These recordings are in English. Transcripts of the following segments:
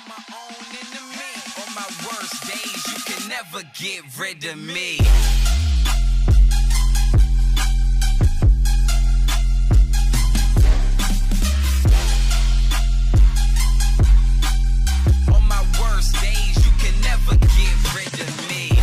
my own enemy. On my worst days, you can never get rid of me. On my worst days, you can never get rid of me.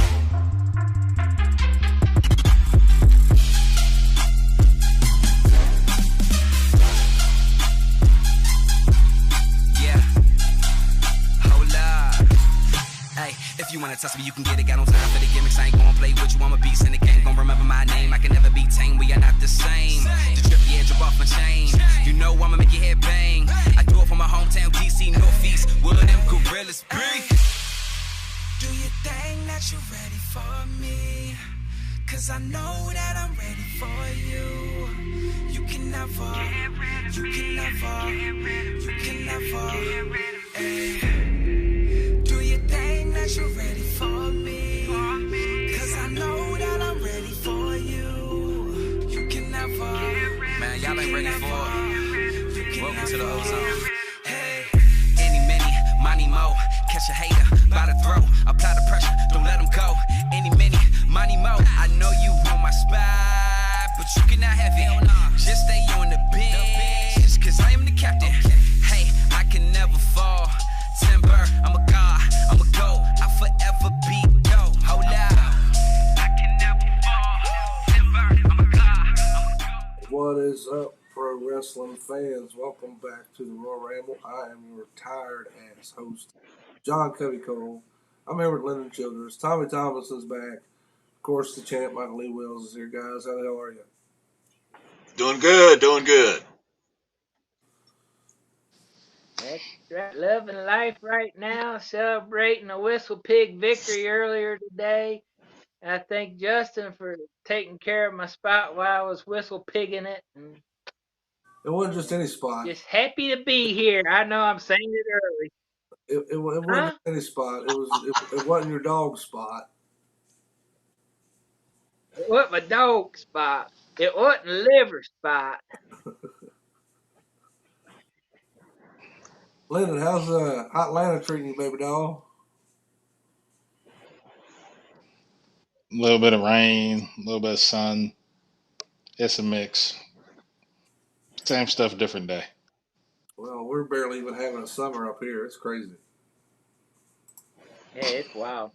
If you wanna test me, you can get it. Got no time for the gimmicks. I ain't gonna play with you. I'm a beast in the game. Gonna remember my name. I can never be tamed. We are not the same. The drip, yeah, drip off my chain. You know I'ma make your head bang. I do it for my hometown, DC, Northeast. Where them gorillas be? Do you think that you're ready for me? Cause I know that I'm ready for you. You can never, you can never, you can never. Do you think that you're ready for me? Cause I know that I'm ready for you. You can never. Man, y'all ain't ready for it. Welcome to the ozone. Hey, any, many, money, mo. Catch a hater by the throat. Apply the pressure, don't let them go. Any, many, money, mo. I know you on my spot, but you cannot have it. Just stay on the bench, cause I am the captain. Hey, I can never fall. Timber, I'm a god, I'm a goat. I'll forever be dope. Hold up. I can never fall. Timber, I'm a god, I'm a goat. What is up, pro wrestling fans? Welcome back to the Royal Ramble. I am your tired ass host, John Covey Cole. I'm here with Lyndon Childers. Tommy Thomason's back. Of course, the champ, Michael Lee Wells, is here, guys. How the hell are you? Doing good, doing good. That's right. Loving life right now, celebrating a Whistle Pig victory earlier today. I thank Justin for taking care of my spot while I was Whistle Pigging it. And It wasn't just any spot. just happy to be here. I know I'm saying it early. It wasn't just any spot. It wasn't your dog spot. It wasn't my dog spot. It wasn't liver spot. Lyndon, how's Atlanta treating you, baby doll? A little bit of rain, a little bit of sun. It's a mix. Same stuff, different day. Well, we're barely even having a summer up here. It's crazy. Yeah, it's wild.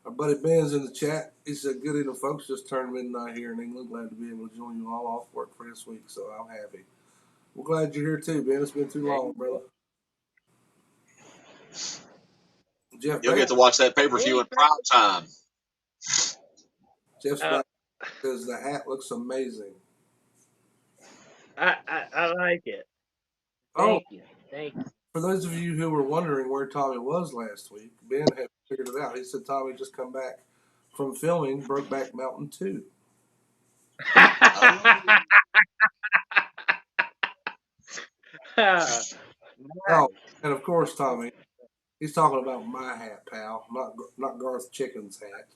Our buddy Ben's in the chat. He said, good evening, folks. Just turned midnight here in England. Glad to be able to join you all off work for this week, so I'm happy. We're glad you're here too, Ben. It's been too long, brother. Jeff You'll get to watch that pay-per-view in prime time. Jeff's back because the hat looks amazing. I like it. Thank you. For those of you who were wondering where Tommy was last week, Ben had figured it out. He said Tommy just come back from filming Brokeback Mountain 2. Nice. Oh, and of course, Tommy, he's talking about my hat, pal, not Garth Chicken's hat.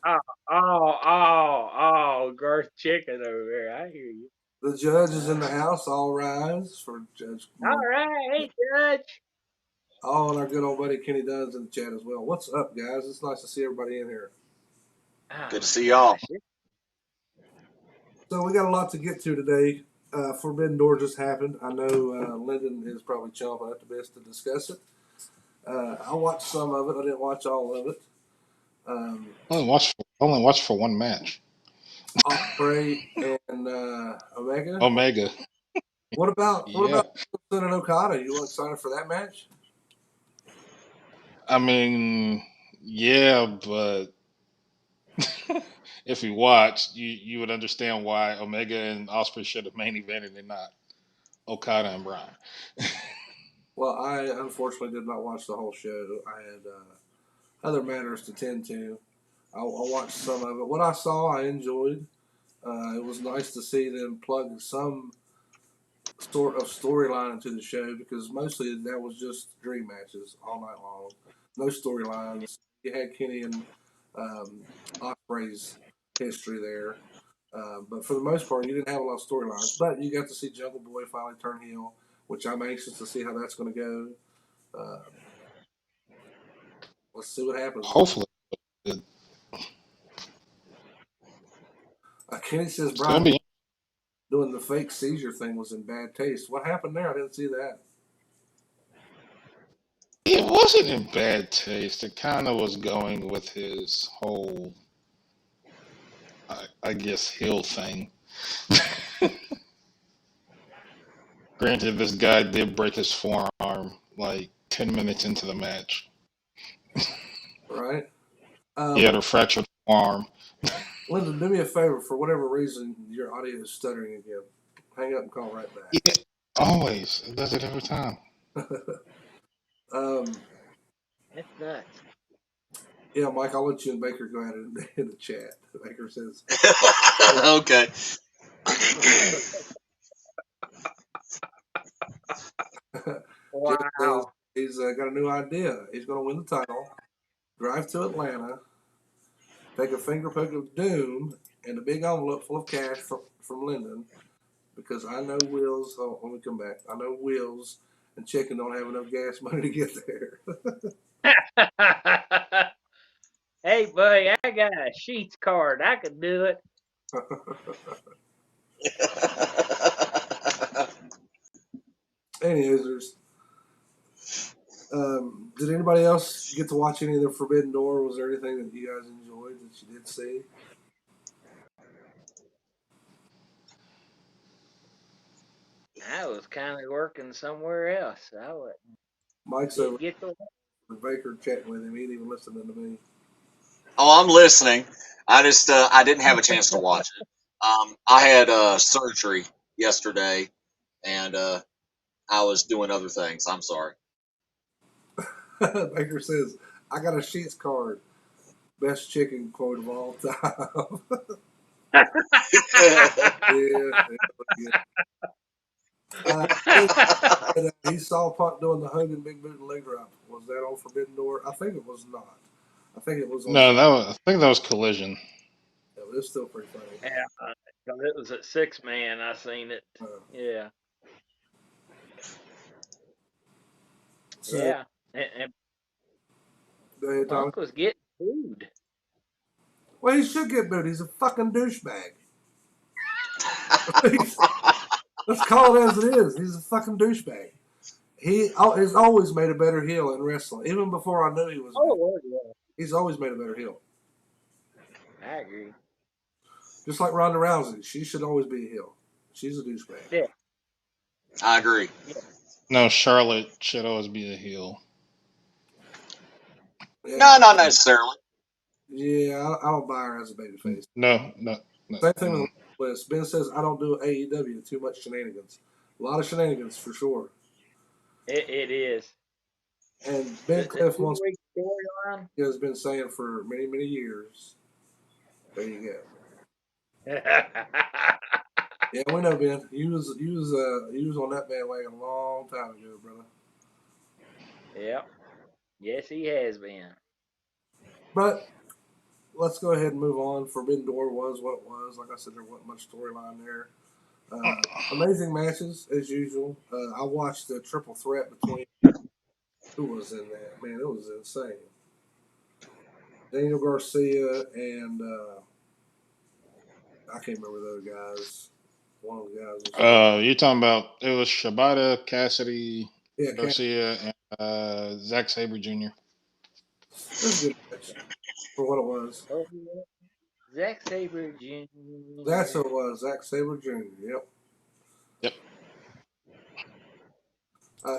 Garth Chicken over there. I hear you. The judge is in the house. All rise for Judge. All right, hey, Judge. Oh, and our good old buddy Kenny Dunn's in the chat as well. What's up, guys? It's nice to see everybody in here. Good to see y'all. So we got a lot to get to today. Forbidden Door just happened. I know Lyndon is probably chomping at the best to discuss it. I watched some of it. I didn't watch all of it. Only watched for one match. Ospreay and Omega. Omega. What about Wilson and Okada? You excited for that match? I mean, yeah, but if you watched, you would understand why Omega and Ospreay should have main evented and not Okada and Bryan. Well, I unfortunately did not watch the whole show. I had other matters to tend to. I watched some of it. What I saw, I enjoyed. It was nice to see them plug some sort of storyline into the show because mostly that was just dream matches all night long. No storylines. You had Kenny and Ospreay's history there. But for the most part, you didn't have a lot of storylines. But you got to see Jungle Boy finally turn heel, which I'm anxious to see how that's going to go. Uh, let's see what happens. Hopefully, Kenny says it's gonna Brian be. doing the fake seizure thing was in bad taste. What happened there? I didn't see that. It wasn't in bad taste. It kind of was going with his whole, I guess, heel thing. Granted, this guy did break his forearm like 10 minutes into the match. Right? He had a fractured forearm. Lyndon, do me a favor. For whatever reason, your audio is stuttering again. Hang up and call right back. Yeah, always. It does it every time. That's nuts. Yeah, Mike, I'll let you and Baker go at it in the chat. Baker says, Okay. Jeff says Wow. he's got a new idea. He's going to win the title, drive to Atlanta, take a finger poke of doom, and a big envelope full of cash from Lyndon, because I know Wills. Oh, let me come back. I know Wills and Chicken don't have enough gas money to get there. Hey, buddy, I got a Sheets card. I could do it. Anyways, did anybody else get to watch any of the Forbidden Door? Was there anything that you guys enjoyed that you did see? I was kind of working somewhere else. I wouldn't Mike's over get the. with Baker chatting with him. He ain't even listening to me. Oh, I'm listening. I just I didn't have a chance to watch it. I had surgery yesterday, and I was doing other things. I'm sorry. Baker says, I got a Sheets card. Best chicken quote of all time. yeah. He saw Punk doing the Hogan Big Boot and leg drop. Was that on Forbidden Door? I think it was not. I think it was on. No, I think that was Collision. Yeah, but it's still pretty funny. Yeah, 'cause it was at 6-man. I seen it. Yeah. So, Yeah. And go ahead, Tommy. Punk was getting booed. Well, he should get booed. He's a fucking douchebag. Let's call it as it is. He's a fucking douchebag. He has always made a better heel in wrestling. Even before I knew he was. Oh, yeah. He's always made a better heel. I agree. Just like Ronda Rousey. She should always be a heel. She's a douchebag. Yeah. I agree. Yeah. No, Charlotte should always be a heel. Yeah. No, not necessarily. Yeah, I don't buy her as a babyface. No. Same thing with Bliss. Ben says, I don't do AEW. Too much shenanigans. A lot of shenanigans, for sure. It is. And Ben Cliff wants storyline. He has been saying for many, many years. There you go. Yeah, we know, Ben. You was on that bandwagon a long time ago, brother. Yep. Yes, he has been. But let's go ahead and move on. Forbidden Door was what it was. Like I said, there wasn't much storyline there. Amazing matches as usual. I watched the triple threat between who was in that. Man, it was insane. Daniel Garcia and I can't remember the other guys. One of the guys. You're talking about it was Shibata, Cassidy, Yeah, Garcia, and Zack Sabre Jr. It was a good match for what it was. Oh, Zack Sabre Jr. That's what it was. Zack Sabre Jr. Yep.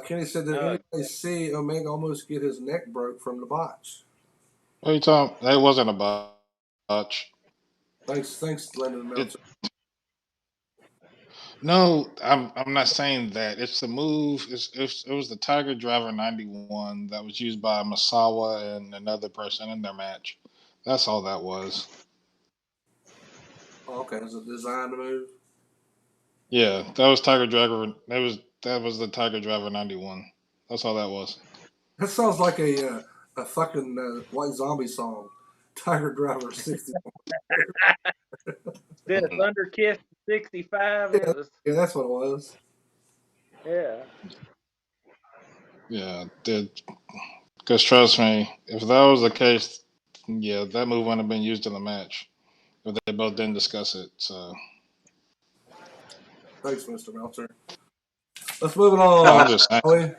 Kenny said, did anybody see Omega almost get his neck broke from the botch? What are you talking? That wasn't a botch. Thanks, Lennon Meltzer. No, I'm not saying that. It's the move. It was the Tiger Driver 91 that was used by Masawa and another person in their match. That's all that was. Oh, okay, is it designed to move? Yeah, that was Tiger Driver. That was the Tiger Driver 91. That's all that was. That sounds like a fucking White Zombie song. Tiger Driver 61. Did a Thunder Kiss 65? Yeah, that's what it was. Yeah. Yeah, because trust me, if that was the case, yeah, that move wouldn't have been used in the match if they both didn't discuss it. So Thanks, Mr. Meltzer. Let's move it no, I'm on. just saying.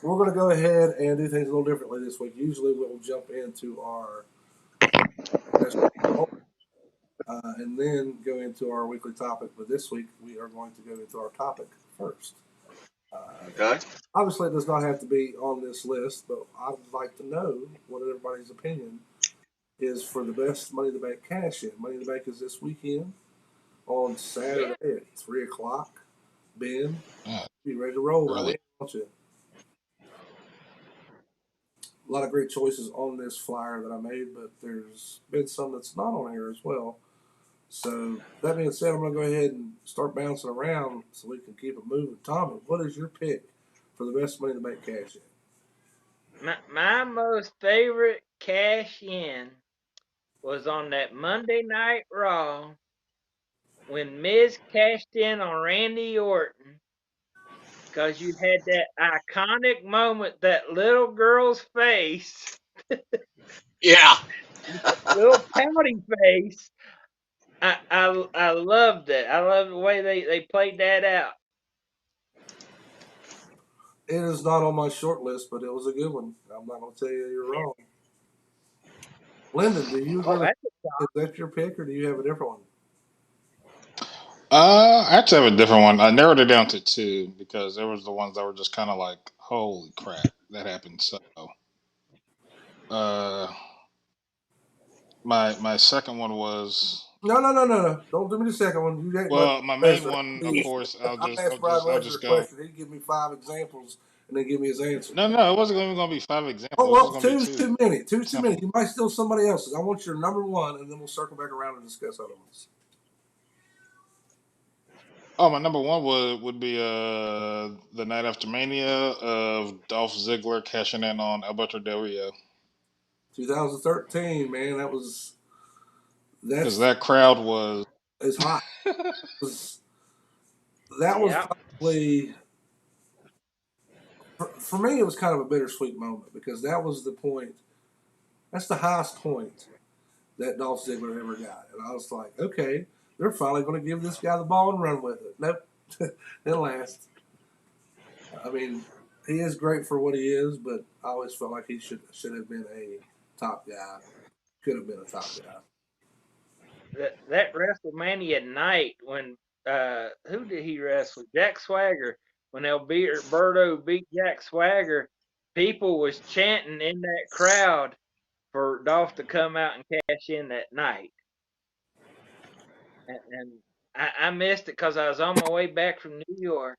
We're going to go ahead and do things a little differently this week. Usually, we'll jump into our and then go into our weekly topic. But this week, we are going to go into our topic first. Uh, Okay. Obviously, it does not have to be on this list, but I'd like to know what everybody's opinion is for the best Money in the Bank cash in. Money in the Bank is this weekend on Saturday Yeah. at 3 o'clock. Ben, Yeah, be ready to roll by really. then, don't you? A lot of great choices on this flyer that I made, but there's been some that's not on here as well. So that being said, I'm going to go ahead and start bouncing around so we can keep it moving. Tommy, what is your pick for the best Money in the Bank cash in? My most favorite cash in was on that Monday Night Raw when Miz cashed in on Randy Orton because you had that iconic moment, that little girl's face, Yeah. little pouty face. I loved it. I love the way they played that out. It is not on my short list, but it was a good one. I'm not going to tell you you're wrong. Lyndon, do you agree Oh, with that's is that your pick or do you have a different one? I actually have a different one. I narrowed it down to two because there was the ones that were just kind of like, holy crap, that happened. So, uh, my second one was No. Don't do me the second one. You ain't Brad well, my main Lesnar. one, of course. I asked Brad I'll Lesnar just a go. question. He'd give me 5 examples and then give me his answer. No, it wasn't even going to be five examples. Oh It was just well, going to be two's two. too many. Two's too many. Simple. You might steal somebody else's. I want your number one, and then we'll circle back around and discuss other ones. Oh, my number one would be the night after Mania of Dolph Ziggler cashing in on Alberto Del Rio 2013, man, because that's that crowd was. is hot. Was that was yeah. probably for me. It was kind of a bittersweet moment because that was the point. That's the highest point that Dolph Ziggler ever got, and I was like, okay, they're finally going to give this guy the ball and run with it. Nope, didn't last. I mean, he is great for what he is, but I always felt like he should have been a top guy. Could have been a top guy. That WrestleMania night when who did he wrestle? Jack Swagger. When Alberto beat Jack Swagger, people was chanting in that crowd for Dolph to come out and cash in that night. And I missed it because I was on my way back from New York.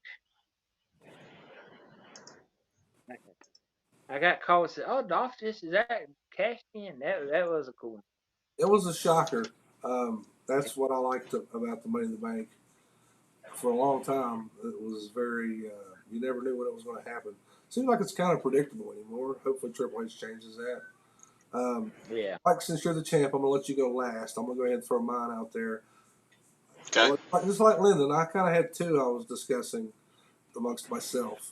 I got called and said, "Oh, Dolph just is that cashed in." That was a cool one. It was a shocker. That's what I liked about the Money in the Bank for a long time. It was very you never knew when it was going to happen. Seems like it's kind of predictable anymore. Hopefully Triple H changes that. Um, Yeah. Mike, since you're the champ, I'm gonna let you go last. I'm gonna go ahead and throw mine out there. Okay. Just like Lyndon, I kind of had two I was discussing amongst myself,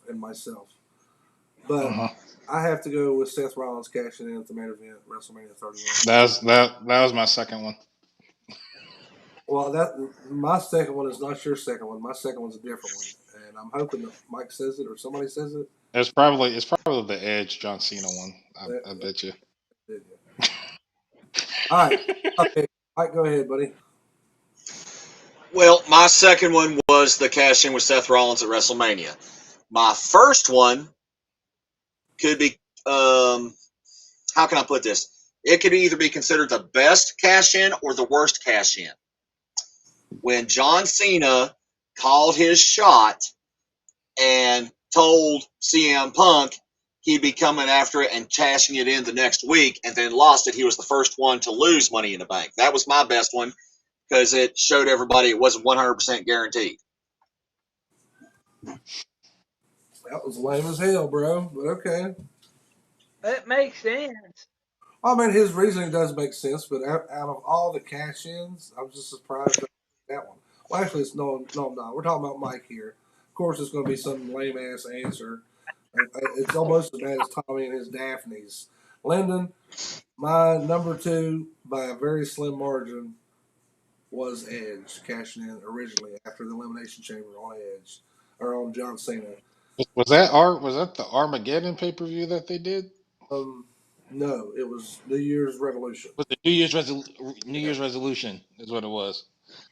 but Uh-huh. I have to go with Seth Rollins cashing in at the main event, WrestleMania 31. That was my second one. Well, that my second one is not your second one. My second one's a different one, and I'm hoping that Mike says it or somebody says it. It's probably the Edge John Cena one. That, I bet you. did you? All right, okay, Mike, go ahead, buddy. Well, my second one was the cash in with Seth Rollins at WrestleMania. My first one could be, how can I put this? It could either be considered the best cash in or the worst cash in. When John Cena called his shot and told CM Punk he'd be coming after it and cashing it in the next week and then lost it, he was the first one to lose Money in the Bank. That was my best one because it showed everybody it wasn't 100% guaranteed. That was lame as hell, bro. But okay. That makes sense. I mean, his reasoning does make sense, but out of all the cash-ins, I'm just surprised that one. Well, actually, it's no, I'm not. We're talking about Mike here. Of course, it's going to be some lame ass answer. It's almost as bad as Tommy and his Daphnes. Lyndon, my number two by a very slim margin was Edge cashing in originally after the Elimination Chamber on Edge or on John Cena. Was that the Armageddon pay per view that they did? Um, no, it was New Year's Revolution. Was the New Yeah, Year's resolution is what it was.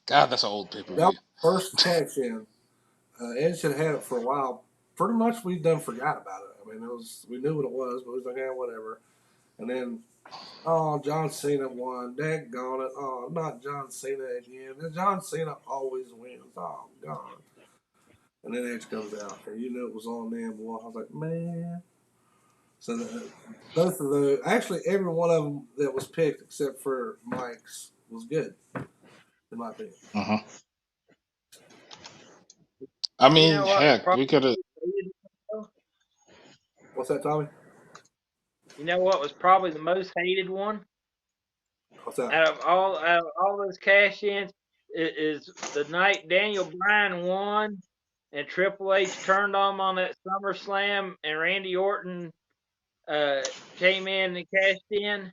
God, that's an old pay per that was view. the first cash in. Edge had it for a while. Pretty much, we done forgot about it. I mean, it was we knew what it was, but it was like, yeah, whatever. And then, oh, John Cena won. Daggone it. Oh, not John Cena again. And John Cena always wins. Oh, God. And then Edge comes out, and you knew it was on them. Boy, I was like, man. So both of those, actually, every one of them that was picked except for Mike's was good, in my opinion. Uh-huh. I You mean, know what was heck, probably we could have. What's that, Tommy? you know what was probably the most hated one What's that? out of all those cash ins is the night Daniel Bryan won and Triple H turned on him on that SummerSlam and Randy Orton uh, came in and cashed in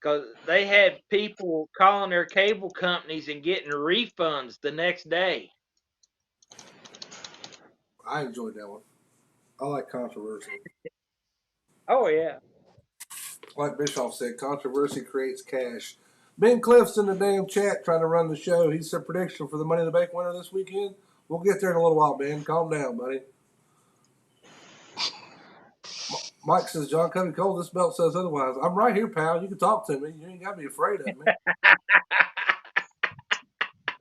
because they had people calling their cable companies and getting refunds the next day. I enjoyed that one. I like controversy. Oh yeah. Like Bischoff said, controversy creates cash. Ben Cliff's in the damn chat trying to run the show. He said prediction for the Money in the Bank winner this weekend. We'll get there in a little while, Ben. Calm down, buddy. Mike says, John Covey Cole, this belt says otherwise. I'm right here, pal. You can talk to me. You ain't got to be afraid of me.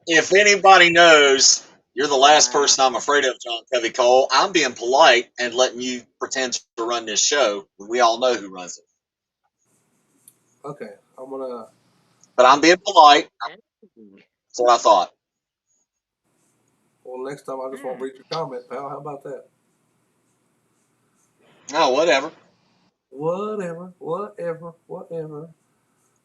If anybody knows, you're the last person I'm afraid of, John Covey Cole. I'm being polite and letting you pretend to run this show. We all know who runs it. Okay, I'm going to. But I'm being polite. That's what I thought. Well, next time I just won't read your comment, pal. How about that? Oh, whatever. Whatever.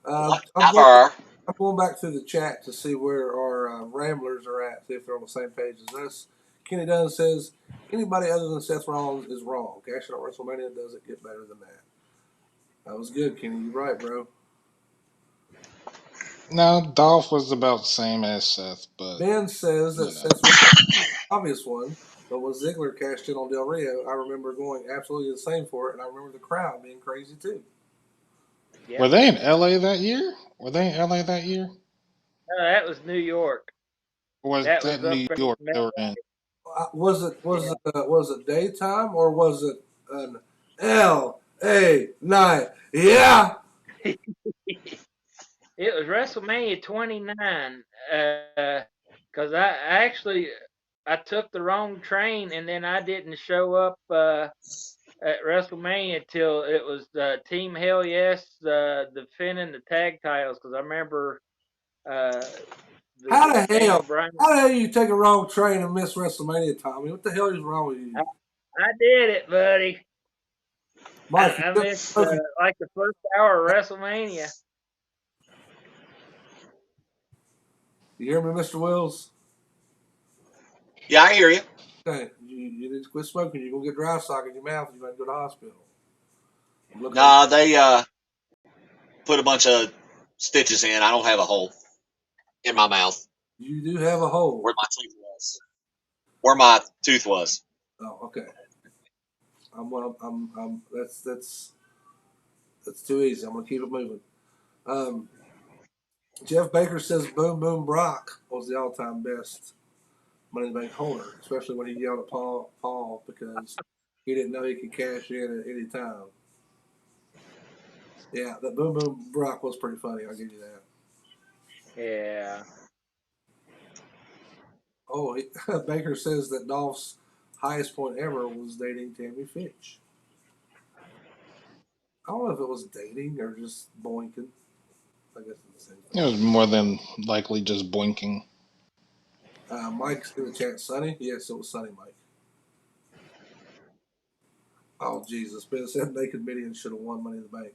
I'm Whatever. going back through the chat to see where our ramblers are at, see if they're on the same page as us. Kenny Dunn says, anybody other than Seth Rollins is wrong. Cash out WrestleMania doesn't get better than that. That was good, Kenny. You're right, bro. No, Dolph was about the same as Seth, but Ben says that whatever. Seth Rollins is the obvious one, but when Ziggler cashed in on Del Rio, I remember going absolutely insane for it, and I remember the crowd being crazy too. Yeah. Were they in LA that year? Were they in LA that year? No, that was New York. Or was That that was up New there. York they were in? Was it daytime or was it an LA night? Yeah. It was WrestleMania 29. Because I actually I took the wrong train and then I didn't show up at WrestleMania till it was Team Hell Yes defending the tag titles. Because I remember How the the Daniel hell? Bryan. How the hell you take a wrong train and miss WrestleMania, Tommy? What the hell is wrong with I, you, I did it, buddy. Mike? I You missed like the first hour of WrestleMania. hear me, Mr. Wills? Yeah, I hear you. Okay, you need to quit smoking. You're gonna get dry sock in your mouth. You're gonna go to the hospital. Nah, they put a bunch of stitches in. I don't have a hole in my mouth You do have a hole. where my tooth was. Where my tooth was. Oh, okay. That's too easy. I'm gonna keep it moving. Um, Jeff Baker says Boom Boom Brock was the all-time best Money in the Bank holder, especially when he yelled at Paul because he didn't know he could cash in at any time. Yeah, that Boom Boom Brock was pretty funny. I'll give you that. Yeah. Oh, Baker says that Dolph's highest point ever was dating Tammy Fitch. I don't know if it was dating or just boinking. I guess it's the same It thing. was more than likely just boinking. Mike's in the chat. Sunny? Yes, it was Sunny, Mike. Oh, Jesus. Ben said Naked Midian should have won Money in the Bank.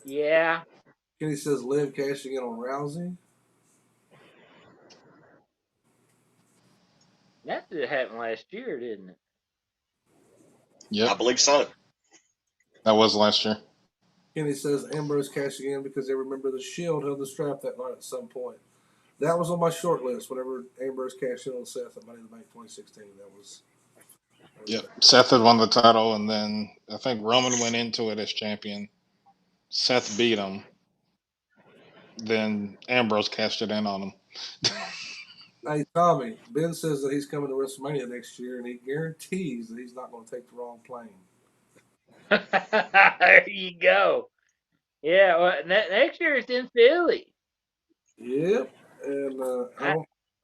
Yeah. Kenny says Liv cashing in on Rousey. That did happen last year, didn't it? I Yep, believe so. that was last year. Kenny says Ambrose cashed again because they remember the Shield held the strap that night at some point. That was on my short list whenever Ambrose cashed in on Seth at Money in the Bank 2016. That was Yep, Seth had won the title, and then I think Roman went into it as champion. Seth beat him. Then Ambrose cashed it in on him. Hey, Tommy, Ben says that he's coming to WrestleMania next year, and he guarantees that he's not going to take the wrong plane. There you go. Yeah, well, next year it's in Philly. Yep, and I,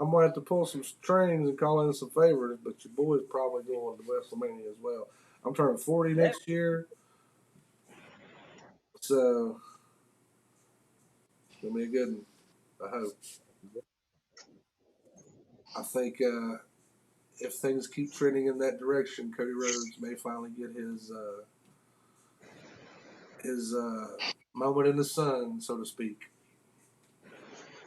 I'm going to have to pull some strings and call in some favors, but your boy's probably going to WrestleMania as well. I'm turning 40 that, next year, so it's going to be a good one, I hope. I think if things keep trending in that direction, Cody Rhodes may finally get his moment in the sun, so to speak.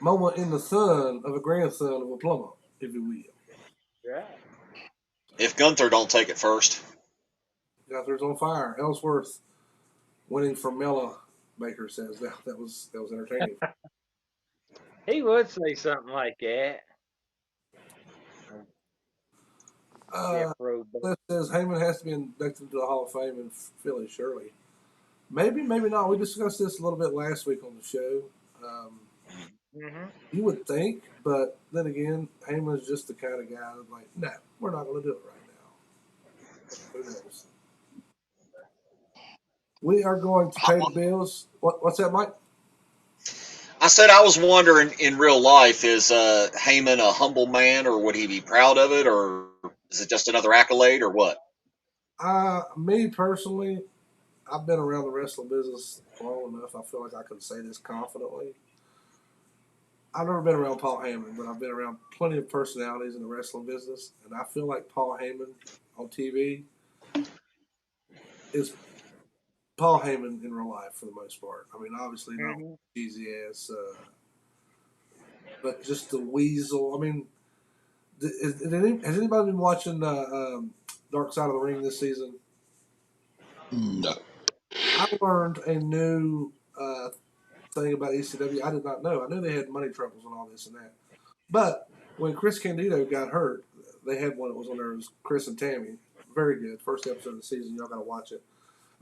Moment in the sun of a grandson of a plumber, if you will. right. If Gunther don't take it first. Gunther's on fire. Ellsworth winning from Mella, Baker says that was entertaining. He would say something like that. Jeff Road. Cliff says Heyman has to be inducted into the Hall of Fame in Philly, surely. Maybe, maybe not. We discussed this a little bit last week on the show. You would think, but then again, Heyman's just the kind of guy that's like, no, we're not going to do it right now. Who knows? We are going to pay the bills. What's that, Mike? I said I was wondering in real life, is Heyman a humble man, or would he be proud of it, or is it just another accolade, or what? Me personally, I've been around the wrestling business long enough. I feel like I can say this confidently. I've never been around Paul Heyman, but I've been around plenty of personalities in the wrestling business, and I feel like Paul Heyman on TV is Paul Heyman in real life for the most part. I mean, obviously not cheesy ass, but just the weasel. I mean, has anybody been watching Dark Side of the Ring this season? No. I learned a new thing about ECW I did not know. I knew they had money troubles and all this and that. But when Chris Candido got hurt, they had one that was on there. It was Chris and Tammy. Very good. First episode of the season. Y'all got to watch it.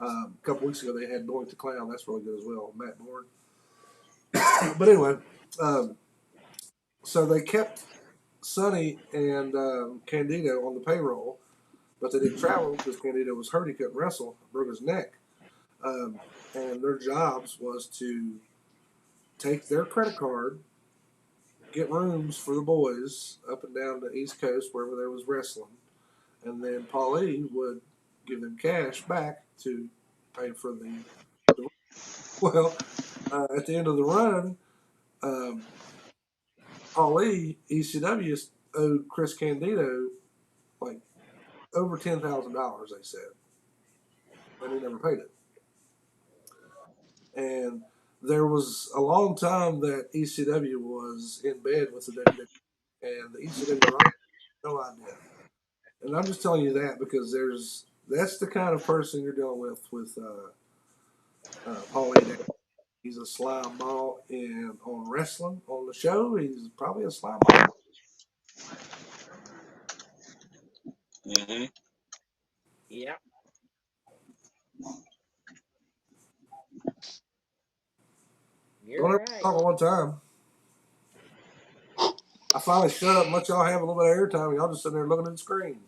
A couple weeks ago, they had Doink the Clown. That's really good as well. Matt Bourne. But anyway, so they kept Sonny and Candido on the payroll, but they didn't travel because Candido was hurt. He couldn't wrestle, broke his neck. And their jobs was to take their credit card, get rooms for the boys up and down the East Coast wherever there was wrestling, and then Paulie would give them cash back to pay for the well, at the end of the run, Paulie, ECW owed Chris Candido like over $10,000, they said, and he never paid it. And there was a long time that ECW was in bed with the WWE, and the ECW had no idea. And I'm just telling you that because that's the kind of person you're dealing with Paulie. He's a slime ball on wrestling on the show. He's probably a slime ball. Mm-hmm. Yep. You're Don't right. ever talk at one time. I finally shut up and let y'all have a little bit of airtime, and y'all just sitting there looking at the screen.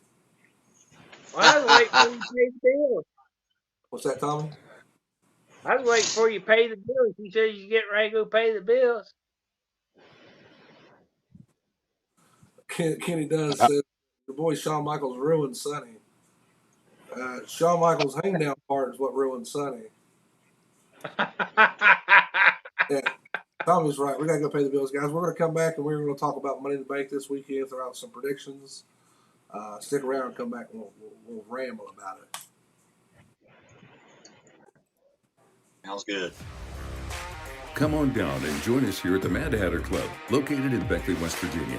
Well, I was waiting for you to pay the bills. What's that, Tommy? I was waiting for you to pay the bills. You said you get ready to go pay the bills. Kenny Dunn said the boy Shawn Michaels ruined Sonny. Shawn Michaels' hang down part is what ruined Sonny. Yeah, Tommy's right. We got to go pay the bills, guys. We're going to come back and we're going to talk about Money in the Bank this weekend, throw out some predictions. Stick around and come back and we'll ramble about it. Sounds good. Come on down and join us here at the Mad Hatter Club, located in Beckley, West Virginia.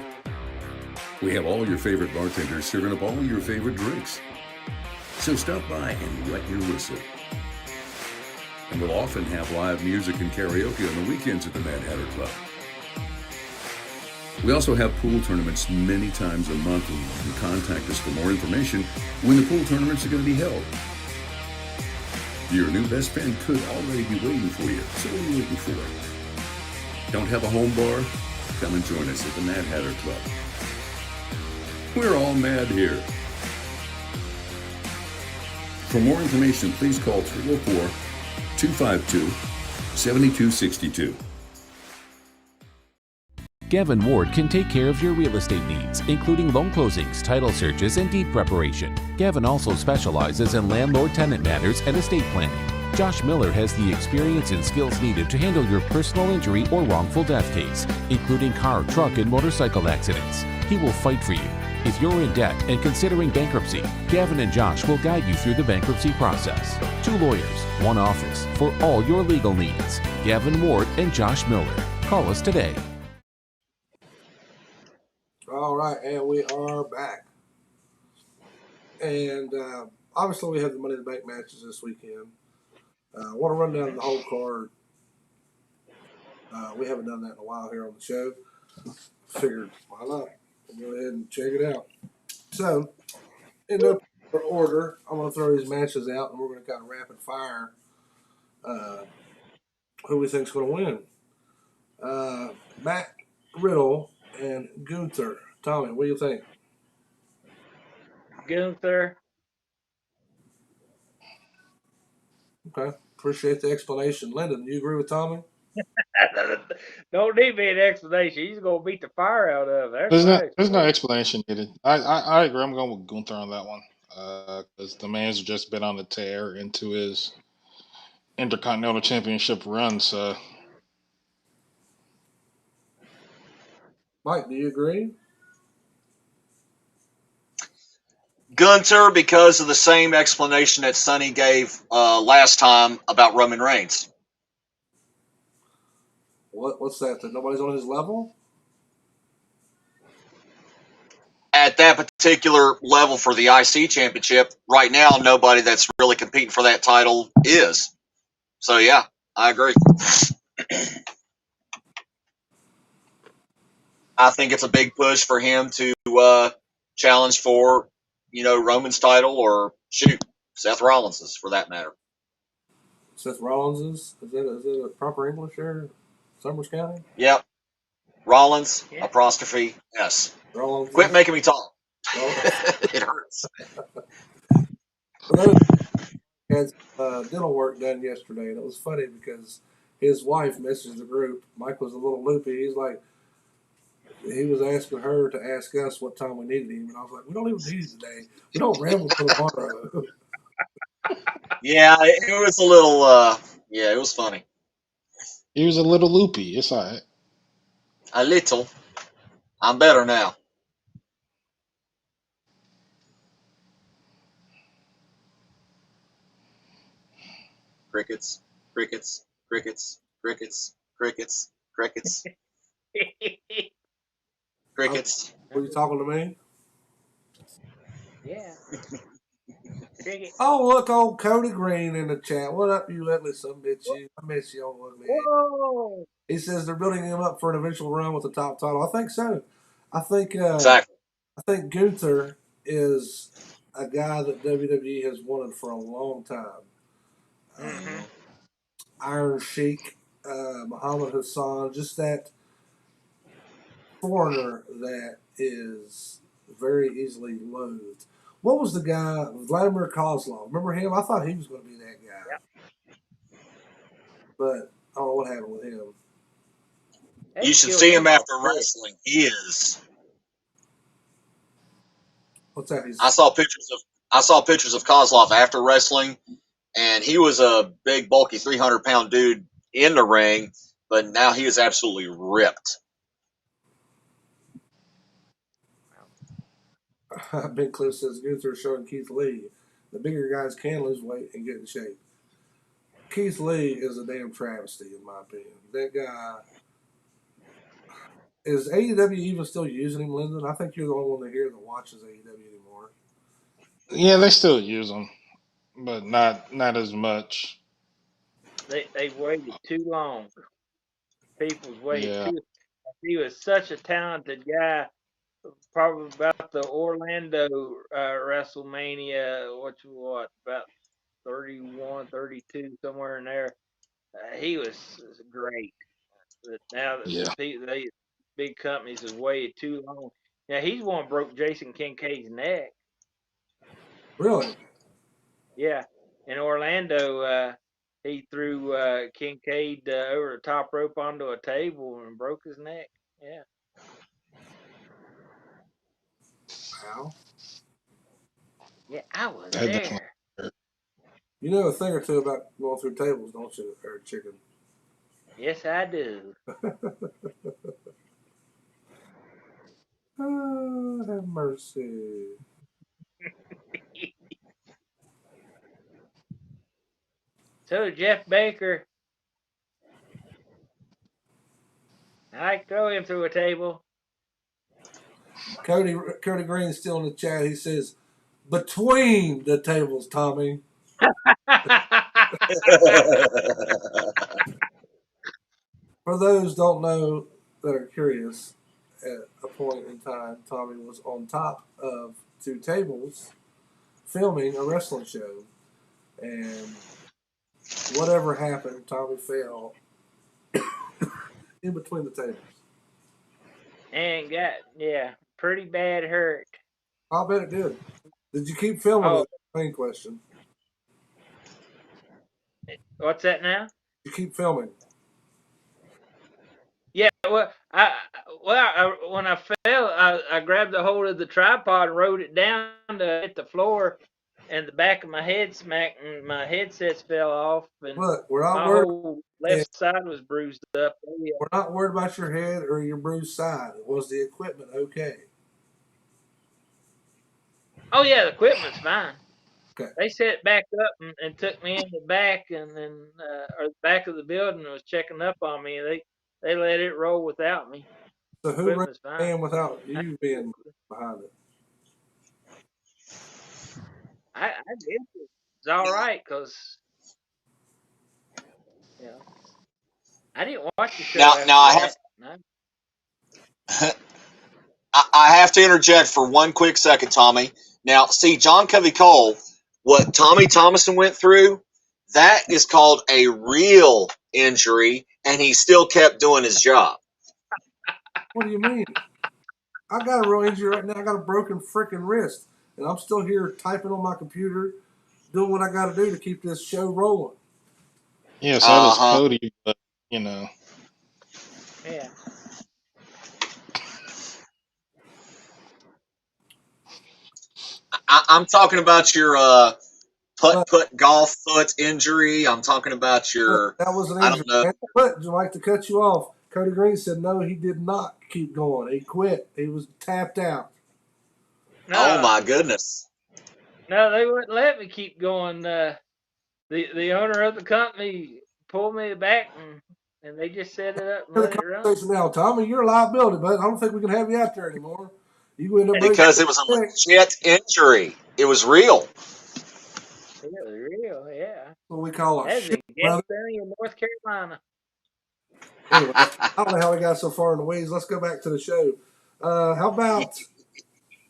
We have all your favorite bartenders serving up all your favorite drinks. So stop by and wet your whistle. And we'll often have live music and karaoke on the weekends at the Mad Hatter Club. We also have pool tournaments many times a month, and you can contact us for more information when the pool tournaments are going to be held. Your new best friend could already be waiting for you, so what are you waiting for? Don't have a home bar? Come and join us at the Mad Hatter Club. We're all mad here. For more information, please call 304-252-7262. Gavin Ward can take care of your real estate needs, including loan closings, title searches, and deed preparation. Gavin also specializes in landlord-tenant matters and estate planning. Josh Miller has the experience and skills needed to handle your personal injury or wrongful death case, including car, truck, and motorcycle accidents. He will fight for you. If you're in debt and considering bankruptcy, Gavin and Josh will guide you through the bankruptcy process. 2 lawyers, 1 office for all your legal needs. Gavin Ward and Josh Miller. Call us today. All right, and we are back. And obviously we have the Money in the Bank matches this weekend. I want to run down the whole card. We haven't done that in a while here on the show. Figured, why not? We'll go ahead and check it out. So, in no order, I'm going to throw these matches out, and we're going to kind of rapid fire who we think's going to win. Matt Riddle and Gunther. Tommy, what do you think? Gunther. Okay, appreciate the explanation. Lyndon, do you agree with Tommy? Don't need me an explanation. He's gonna beat the fire out of it. There's no explanation needed. I agree. I'm going with Gunther on that one because the man's just been on the tear into his Intercontinental Championship run. So, Mike, do you agree? Gunther, because of the same explanation that Sonny gave last time about Roman Reigns. What's that? That nobody's on his level? At that particular level for the IC championship, right now, nobody that's really competing for that title is. So, yeah, I agree. I think it's a big push for him to challenge for, Roman's title or, Seth Rollins's for that matter. Seth Rollins's? Is that a proper English there? Summers County? Yep. Rollins, apostrophe, S. Rollins. Quit making me talk. Oh. It hurts. Had dental work done yesterday, and it was funny because his wife messaged the group. Mike was a little loopy. He was asking her to ask us what time we needed him, and I was like, "We don't even need you today. We don't ramble till tomorrow." Yeah, it was a little. It was funny. he was a little loopy. It's all right. A little. I'm better now. Crickets, crickets, crickets, crickets, crickets, crickets, crickets. Were you talking to me? Yeah. Cricket. Oh, look, old Cody Green in the chat. What up, you ugly son of a bitch? I miss you, old ugly. Whoa. He says they're building him up for an eventual run with the top title. I think so. I think Exactly. I think Gunther is a guy that WWE has wanted for a long time. Mm-hmm. Iron Sheik, Muhammad Hassan, just that foreigner that is very easily loathed. What was the guy, Vladimir Kozlov? Remember him? I thought he was going to be that guy. Yep. But I don't know what happened with him. You should see him after wrestling. He is. What's that? I saw pictures of Kozlov after wrestling, and he was a big, bulky, 300-pound dude in the ring, but now he is absolutely ripped. Big Cliff says Gunther showing Keith Lee. The bigger guys can lose weight and get in shape. Keith Lee is a damn travesty, in my opinion. That guy, Is AEW even still using him, Lyndon? I think you're the only one here that watches AEW anymore. Yeah, they still use them, but not as much. They waited too long. People's waited Yeah, too. He was such a talented guy. Probably about the Orlando WrestleMania. What about 31, 32, somewhere in there. He was great. But now yeah. they big companies have waited too long. Now he's one broke Jason Kincaid's neck. Really? Yeah, in Orlando, he threw Kincaid over the top rope onto a table and broke his neck. Yeah, Wow. yeah, I was That definitely there. hurt. You know a thing or two about going through tables, don't you, or chicken? Yes, I do. Oh, have mercy. So Jeff Baker, I like throw him through a table. Cody Green's still in the chat. He says, between the tables, Tommy. For those don't know that are curious, at a point in time, Tommy was on top of two tables filming a wrestling show, and whatever happened, Tommy fell in between the tables. And got pretty bad hurt. I'll bet it did. Did you keep filming Oh, it? Main question. what's that now? You keep filming. Yeah, when I fell, I grabbed a hold of the tripod and rode it down to hit the floor, and the back of my head smacked, and my headsets fell off, and Look, we're not my worried. whole left side was bruised up. Oh yeah, We're not worried about your head or your bruised side. Was the equipment okay? oh yeah, the equipment's fine. Okay. They set back up and took me in the back, and then or the back of the building and was checking up on me. They let it roll without me. So who ran Equipment's the fine. band without you being behind it? I did it. It's all right because you know I didn't watch the show now after I that. No. have I have to interject for one quick second, Tommy. Now, see, John Covey Cole, what Tommy Thomason went through, that is called a real injury, and he still kept doing his job. What do you mean? I got a real injury right now. I got a broken freaking wrist, and I'm still here typing on my computer, doing what I got to do to keep this show rolling. Yeah, so Uh does huh. Cody, but you know. Yeah. I'm talking about your But, putt golf foot injury. I'm talking about but your, that was an I injury. don't know. And but to like to cut you off, Cody Green said no, he did not keep going. He quit. He was tapped out. Oh No, my goodness. no, they wouldn't let me keep going. The owner of the company pulled me back and they just set it up and Hear let the it run. conversation now, Tommy. You're a liability, but I don't think we can have you out there anymore. You end up breaking Because it was your a neck. legit injury. It was real. It was real, yeah. What we call a That's shit, in brother. Gastonia, North Carolina. Anyway, I don't know how we got so far in the weeds. Let's go back to the show. How about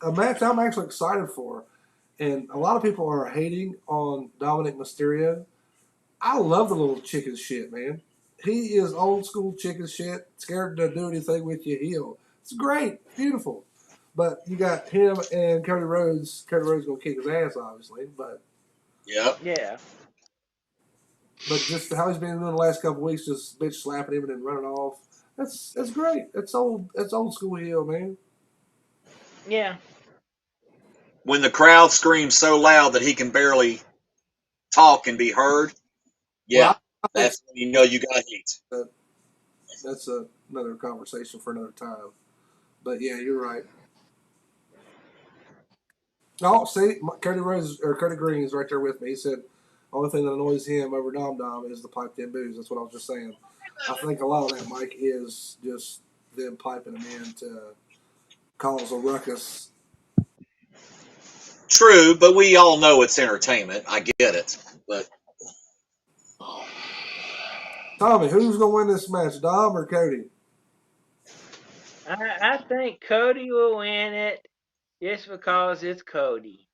a match I'm actually excited for? And a lot of people are hating on Dominic Mysterio. I love the little chicken shit, man. He is old school chicken shit, scared to do anything with your heel. It's great, beautiful. But you got him and Cody Rhodes. Cody Rhodes gonna kick his ass, obviously. Yep. Yeah. But just how he's been doing the last couple of weeks, just bitch slapping him and then running off. That's great. That's old school heel, man. Yeah. When the crowd screams so loud that he can barely talk and be heard, Well, yeah, I think that's when you know you got heat. that's another conversation for another time. But yeah, you're right. Oh, see, Cody Rose or Cody Green is right there with me. He said, only thing that annoys him over Dom Dom is the piped in booze. That's what I was just saying. I think a lot of that, Mike, is just them piping them in to cause a ruckus. True, but we all know it's entertainment. I get it, but Tommy, who's gonna win this match, Dom or Cody? I think Cody will win it just because it's Cody.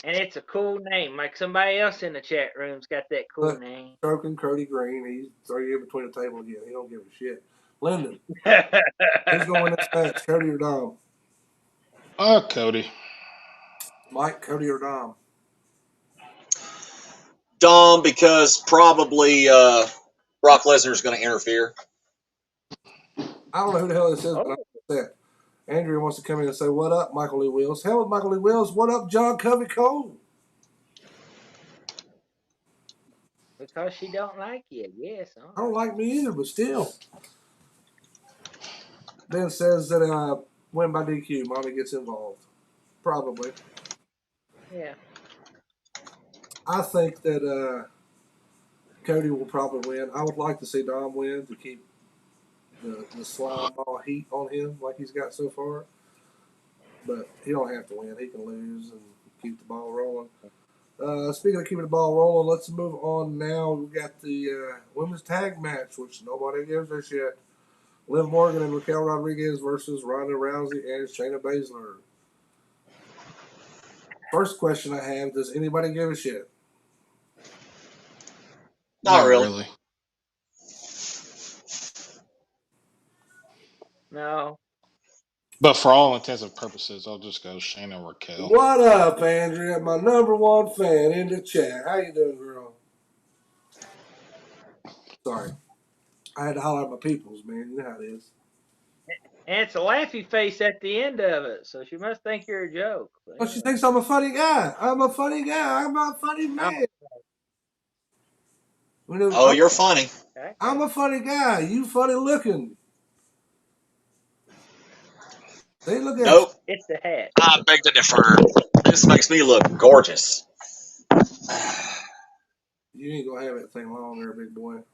And it's a cool name. Like somebody else in the chat room's got that cool But name. stroking Cody Green, he's throwing in between the table again. He don't give a shit. Lyndon, who's gonna win this match, Cody or Dom? Cody. Mike, Cody or Dom? Dom, because probably Brock Lesnar is going to interfere. I don't know who the hell this is, but I'm upset. Andrea wants to come in and say, "What up, Michael Lee Wills?" Hell with Michael Lee Wills. What up, John Covey Cole? Because she don't like you, yes. I don't like me either, but still. Ben says that win by DQ. Mommy gets involved. Probably. Yeah. I think that Cody will probably win. I would like to see Dom win to keep the slime ball heat on him like he's got so far. But he don't have to win. He can lose and keep the ball rolling. Speaking of keeping the ball rolling, let's move on now. We've got the women's tag match, which nobody gives a shit. Liv Morgan and Raquel Rodriguez versus Ronda Rousey and Shayna Baszler. First question I have, does anybody give a shit? Not really. No. But for all intents and purposes, I'll just go Shayna and Raquel. What up, Andrea? My number one fan in the chat. How you doing, girl? Sorry. I had to holler at my peoples, man. You know how it is. And it's a laughy face at the end of it, so she must think you're a joke. But she thinks I'm a funny guy. I'm a funny guy. I'm a funny man. Oh, you're funny. I'm a funny guy. You funny looking. They look at Nope. It's the hat. I beg to differ. This makes me look gorgeous. You ain't gonna have that thing long there, big boy.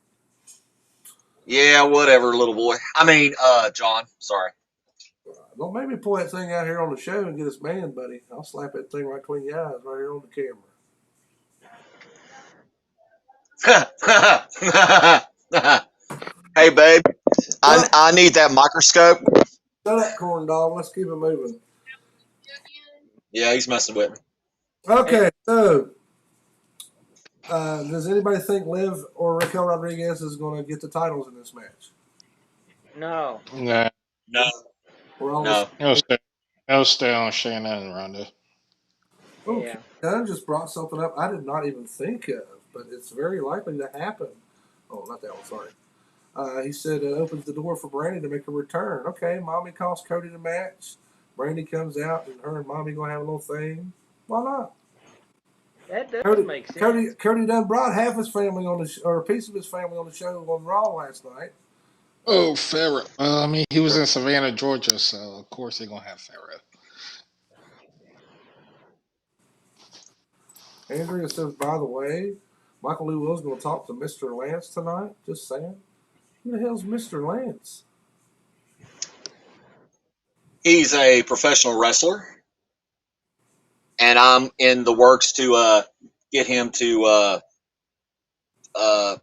Yeah, whatever, little boy. I mean, John. Sorry. Don't make me pull that thing out here on the show and get us banned, buddy. I'll slap that thing right between your eyes right here on the camera. Hey, babe. I need that microscope. Shut up, corn dog. Let's keep it moving. Yeah, he's messing with me. Okay, so does anybody think Liv or Raquel Rodriguez is going to get the titles in this match? No. Nah. No. No. I'll stay on Shayna and Ronda. Okay, Yeah. Dunn just brought something up I did not even think of, but it's very likely to happen. Oh, not that one, sorry. He said it opens the door for Brandy to make a return. Okay, Mommy calls Cody to match. Brandy comes out, and her and Mommy going to have a little thing. Why not? That does make sense. Cody done brought half his family on or a piece of his family on the show on Raw last night. Oh, Farrah. I mean, he was in Savannah, Georgia, so of course they're going to have Farrah. Andrea says, by the way, Michael Lee Will's going to talk to Mr. Lance tonight. Just saying. Who the hell's Mr. Lance? He's a professional wrestler, and I'm in the works to get him to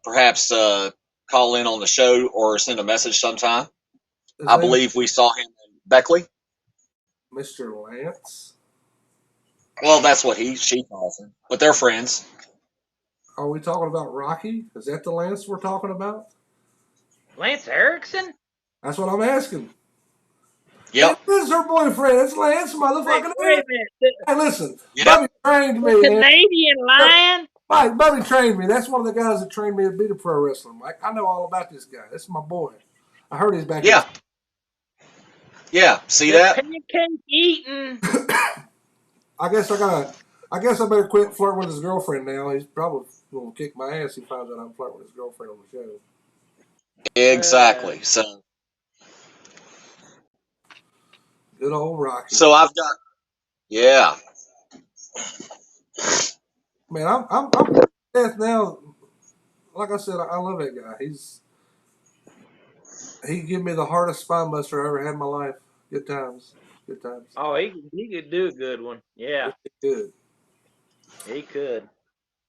perhaps call in on the show or send a message sometime. I believe we saw him in Beckley. Mr. Lance? Well, that's what she calls him, but they're friends. Are we talking about Rocky? Is that the Lance we're talking about? Lance Erickson? That's what I'm asking. Yep. This is her boyfriend. It's Lance, motherfucking. Wait a minute. Hey, listen. Yep. Bubby trained me. Canadian Lion? Mike, Bubby trained me. That's one of the guys that trained me to be a pro wrestler, Mike. I know all about this guy. This is my boy. I heard he's back. Yeah. Yeah. See that? Pancake eating. I guess I better quit flirting with his girlfriend now. He's probably going to kick my ass if he finds out I'm flirting with his girlfriend on the show. Exactly. So. Good old Rocky. So I've got. Yeah. Man, I'm death now. Like I said, I love that guy. He gave me the hardest spine buster I ever had in my life. Good times. Good times. Oh, he could do a good one. Yeah, Good. he could.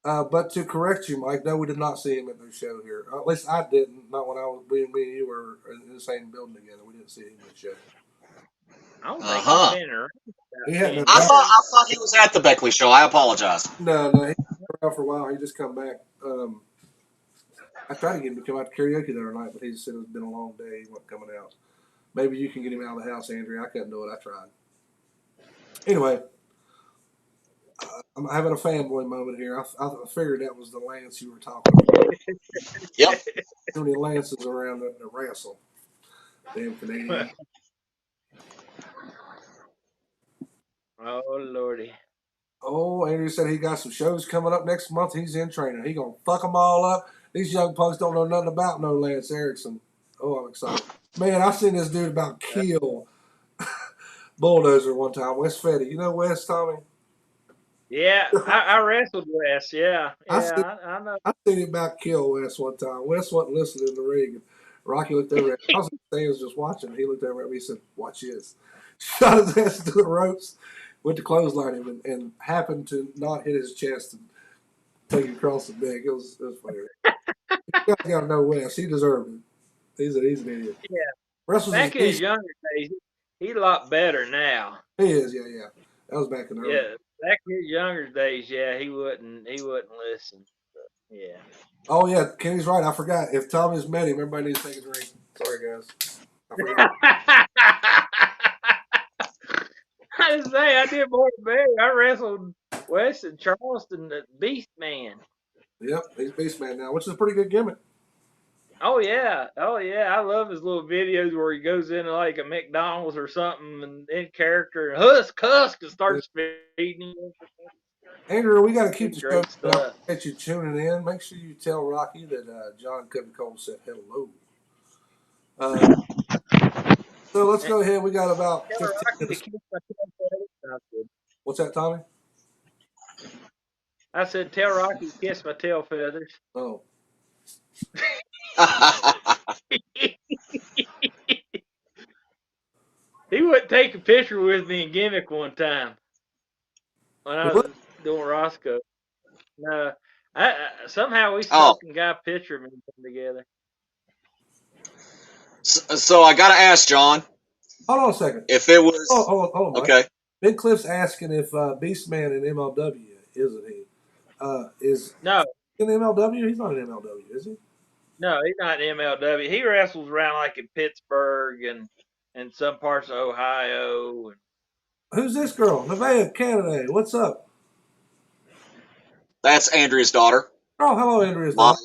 But to correct you, Mike, no, we did not see him at the show here. At least I didn't. Not when I was me and you were in the same building together. We didn't see him at the show. I don't Uh think he's huh. been around He about hadn't 10 been back. I years. thought he was at the Beckley show. I apologize. No, he was around for a while. He just come back. I tried to get him to come out to karaoke the other night, but he just said it's been a long day. He wasn't coming out. Maybe you can get him out of the house, Andrea. I couldn't do it. I tried. Anyway, I'm having a fanboy moment here. I figured that was the Lance you were talking about. Yep. Too many Lances around the wrestle. Damn Canadian. Oh lordy. Oh, Andrew said he got some shows coming up next month. He's in training. He gonna fuck them all up. These young punks don't know nothing about no Lance Erickson. Oh, I'm excited. Man, I seen this dude about kill Bulldozer one time. Wes Fetty. You know Wes, Tommy? Yeah, I wrestled Wes. Yeah, I seen I know. I seen him about kill Wes one time. Wes wasn't listening in the ring. And Rocky looked over at me. I was in the stands just watching. He looked over at me and said, "Watch this." Shot his ass to the ropes, went to clothesline him, and happened to not hit his chest and take it across the neck. It was funny. You guys got to know Wes. He deserved it. He's an idiot. Yeah, Wrestles is back in his decent. younger days, he's a lot better now. He is, yeah. That was back in the early. Yeah, back in his younger days, yeah, he wouldn't listen. But, yeah. Oh yeah, Kenny's right. I forgot. If Tommy's met him, everybody needs to take his ring. Sorry guys. I forgot. I just say I did more than Barry. I wrestled Wes and Charleston, the Beast Man. Yep, he's Beastman now, which is a pretty good gimmick. Oh yeah, I love his little videos where he goes into like a McDonald's or something and in character and husk and starts feeding you. Andrew, we got to keep the show. Great I stuff. appreciate you tuning in. Make sure you tell Rocky that John Covey Cole said hello. So let's go ahead. We got about Tell 15 Rocky to minutes. kiss my tail feathers. What's that, Tommy? I said, tell Rocky to kiss my tail feathers. Oh, He wouldn't take a picture with me in Gimmick one time when I was doing Roscoe. No, somehow we snuck and got a picture of me together. So I got to ask John. hold on a second. If it was Hold on, Mike. okay. Ben Cliff's asking if Beastman in MLW isn't he? Is No, in MLW? He's not in MLW, is he? no, he's not in MLW. He wrestles around like in Pittsburgh and some parts of Ohio. Who's this girl? Nevaeh, Canada. What's up? That's Andrea's daughter. Oh, hello, Andrea's daughter.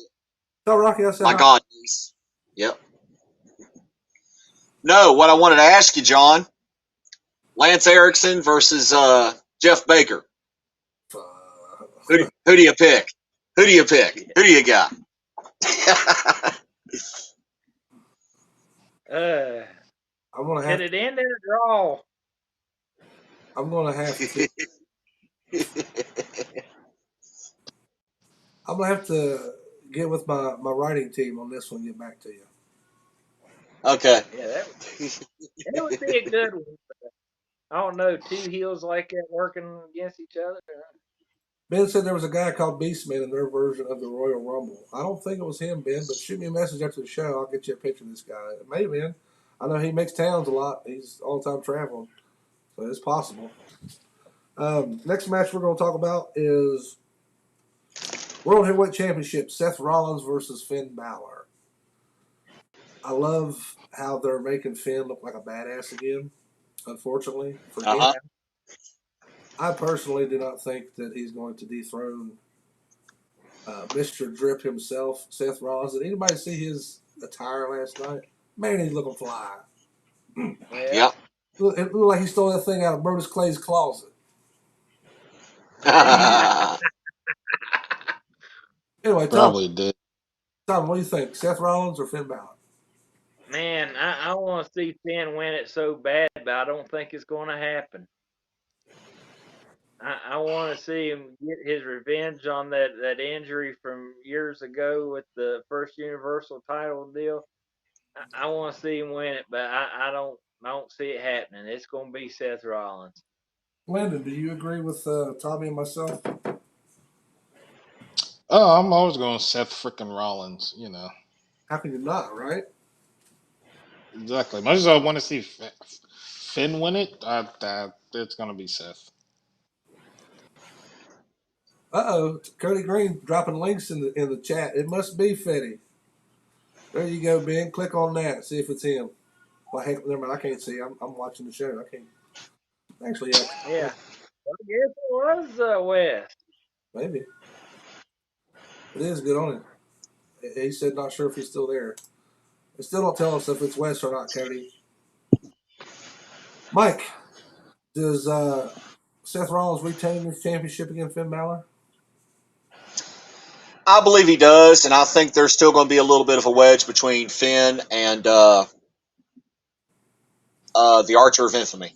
Tell Rocky I said My hi. God niece. Yep. No, what I wanted to ask you, John. Lance Erickson versus Jeff Baker. Who do you pick? Who do you pick? Who do you got? I'm gonna have. Can it end in a draw? I'm gonna have to. I'm gonna have to get with my writing team on this one. And get back to you. Okay. Yeah, that would be a good one. I don't know, two heels like that working against each other. Ben said there was a guy called Beastman in their version of the Royal Rumble. I don't think it was him, Ben, but shoot me a message after the show. I'll get you a picture of this guy. It may have been. I know he makes towns a lot. He's all the time traveling, so it's possible. Next match we're going to talk about is World Heavyweight Championship, Seth Rollins versus Finn Balor. I love how they're making Finn look like a badass again, unfortunately. For him. I personally do not think that he's going to dethrone Mr. Drip himself, Seth Rollins. Did anybody see his attire last night? Man, he's looking fly. Yep. It looked like he stole that thing out of Brodus Clay's closet. Anyway, Probably did. Tom, what do you think? Seth Rollins or Finn Balor? Man, I want to see Finn win it so bad, but I don't think it's going to happen. I want to see him get his revenge on that injury from years ago with the first Universal title deal. I want to see him win it, but I don't see it happening. It's going to be Seth Rollins. Landon, do you agree with Tommy and myself? Oh, I'm always going Seth freaking Rollins. How can you not, right? Exactly. Much as I want to see Finn win it, it's gonna be Seth. Cody Green dropping links in the chat. It must be Fetty. There you go, Ben. Click on that. See if it's him. Well, heck, never mind. I can't see. I'm watching the show. I can't. Actually, yeah, Yeah. Well, I guess it was West. maybe. It is good on him. He said not sure if he's still there. They still don't tell us if it's West or not, Cody. Mike, does Seth Rollins retain his championship against Finn Balor? I believe he does, and I think there's still going to be a little bit of a wedge between Finn and the Archer of Infamy.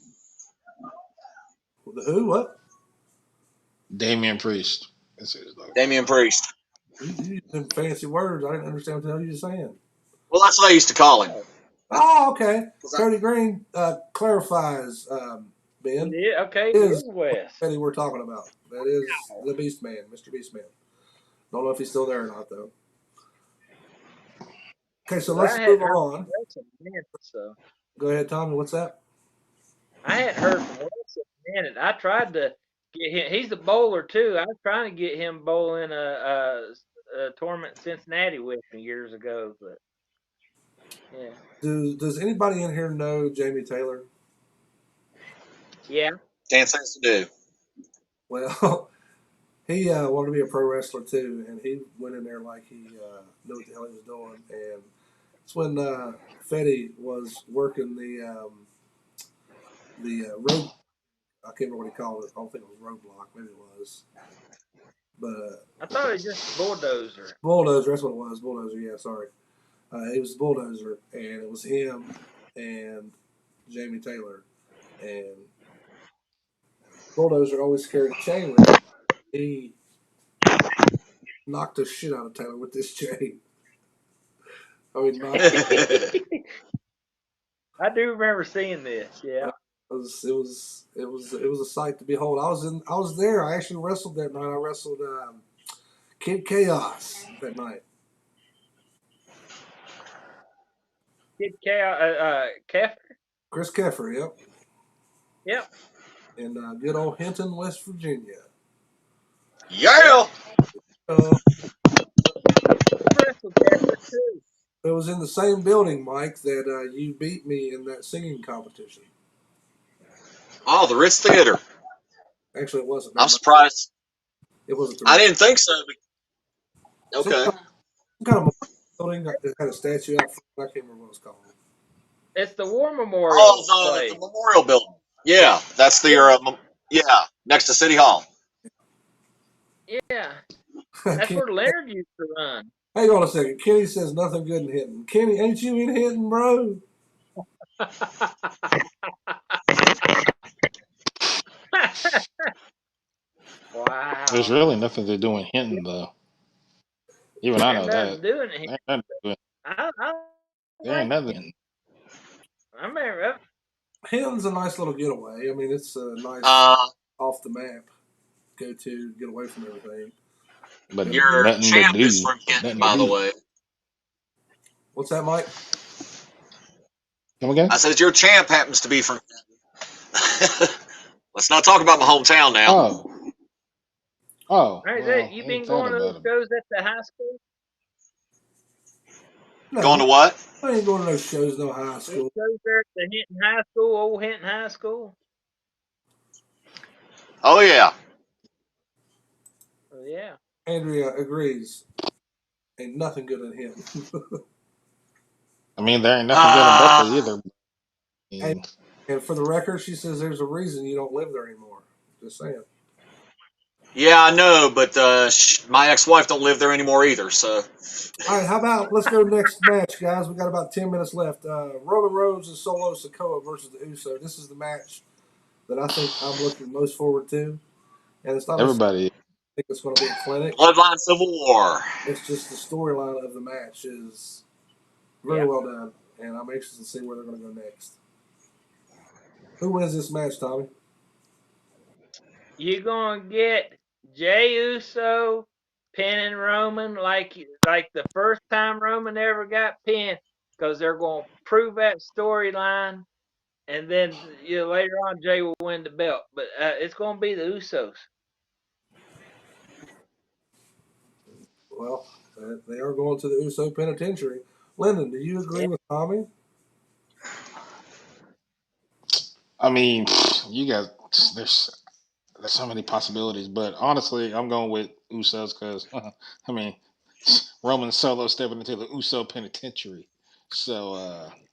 The who? What? Damian Priest. Damian Priest. You using fancy words. I didn't understand what the hell you were saying. Well, that's what I used to call him. Oh, okay. Cody Green clarifies, Ben. Yeah, okay, it Is is West. Fetty we're talking about. That is the Beast Man, Mr. Beast Man. Don't know if he's still there or not, though. Okay, so let's move on. So. Go ahead, Tommy. What's that? I hadn't heard from West in a minute. I tried to get him. He's a bowler too. I was trying to get him bowling a tournament in Cincinnati with me years ago, but yeah. Does anybody in here know Jamie Taylor? Yeah. Can't say to do. Well, he wanted to be a pro wrestler too, and he went in there like he knew what the hell he was doing. And it's when Fetty was working the road. I can't remember what he called it. I don't think it was roadblock. Maybe it was. But I thought it was just bulldozer. Bulldozer. That's what it was. Bulldozer. Yeah, sorry. It was Bulldozer, and it was him and Jamie Taylor, and Bulldozer always carried a chain with him. He knocked the shit out of Taylor with this chain. I mean, I do remember seeing this. Yeah, it was a sight to behold. I was there. I actually wrestled that night. I wrestled Kid Chaos that night. Kid Keffer. Chris Keffer, yep. Yep. In good old Hinton, West Virginia. Yeah. It was in the same building, Mike, that you beat me in that singing competition. Oh, the Ritz Theater. Actually, it wasn't. I'm surprised. It wasn't. I didn't think so. Okay. Some kind of building that had a statue out front. I can't remember what it's called. It's the War Memorial. Oh, the Memorial Building. Yeah, that's the next to City Hall. Yeah, that's where Leonard used to run. Hang on a second. Kenny says nothing good in Hinton. Kenny, ain't you in Hinton, bro? Wow. There's really nothing to do in Hinton, though. Even I know that. Doing it. There ain't nothing. I remember. Hinton's a nice little getaway. I mean, it's a nice off the map get away from everything. But your champ is from Hinton, by the way. What's that, Mike? Come again? I said your champ happens to be from Hinton. Let's not talk about my hometown now. Oh. Well, you been going to those shows at the high school? No, going to what? I ain't going to those shows, no high school. Shows there at the Hinton High School, old Hinton High School? Oh, yeah. Oh, yeah. Andrea agrees. Ain't nothing good in him. I mean, there ain't nothing good in Buckley either. And for the record, she says there's a reason you don't live there anymore. Just saying. Yeah, I know, but my ex-wife don't live there anymore either, so. All right, how about let's go next match, guys. We got about 10 minutes left. Roman Reigns and Solo Sikoa versus the Uso. This is the match that I think I'm looking most forward to. And it's not everybody. I think it's going to be a clinic. Bloodline Civil War. It's just the storyline of the match is very well done. and I'm anxious to see where they're going to go next. Who wins this match, Tommy? You gonna get Jey Uso pinning Roman like the first time Roman ever got pinned, because they're gonna prove that storyline, and then later on Jey will win the belt. But it's gonna be the Usos. Well, they are going to the Uso Penitentiary. Lyndon, do you agree Yeah. with Tommy? I mean, you got there's so many possibilities, but honestly, I'm going with Usos because I mean, Roman Solo stepping into the Uso penitentiary. So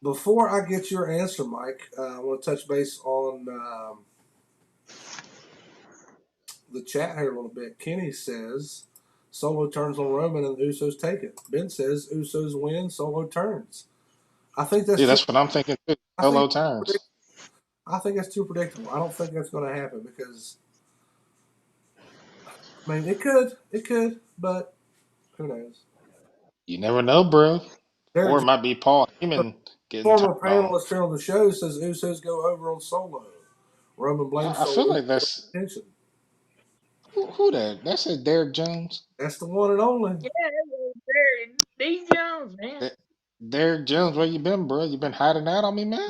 Before I get your answer, Mike, I want to touch base on the chat here a little bit. Kenny says Solo turns on Roman and the Usos take it. Ben says Usos win, Solo turns. I think that's yeah, too. that's what I'm thinking too. I think Solo turns. I think that's too predictable. I don't think that's going to happen because I mean it could, but who knows? You never know, bro. Or Derek, it might be Paul a Heyman getting turned former on. panelist here on the show, says Usos go over on Solo. Roman blames I feel Solo like for that's attention. who that? That said Derek Jones. That's the one and only. Yeah, D Jones, man. That, Derek Jones, where you been, bro? You been hiding out on me, man?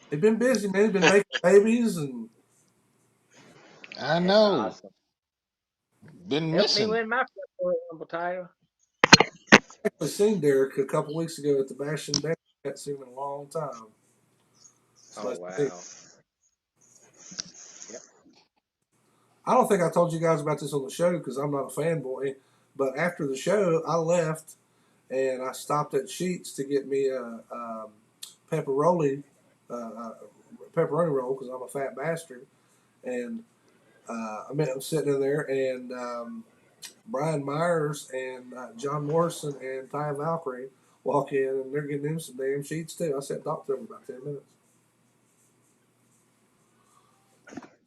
They've been busy, man. They've been making babies and I That's know. awesome. Been Help me missing. win my first Royal Rumble title. actually seen Derek a couple weeks ago at the Bash and Bash. I hadn't seen him in a long time. It's Oh nice to see. wow. Yep. I don't think I told you guys about this on the show because I'm not a fanboy. But after the show, I left and I stopped at Sheets to get me a pepperoni, uh, pepperoni roll because I'm a fat bastard. And I'm sitting in there, and Brian Myers and John Morrison and Ty Valkyrie walk in, and they're getting him some damn sheets too. I sat talked to them for about 10 minutes.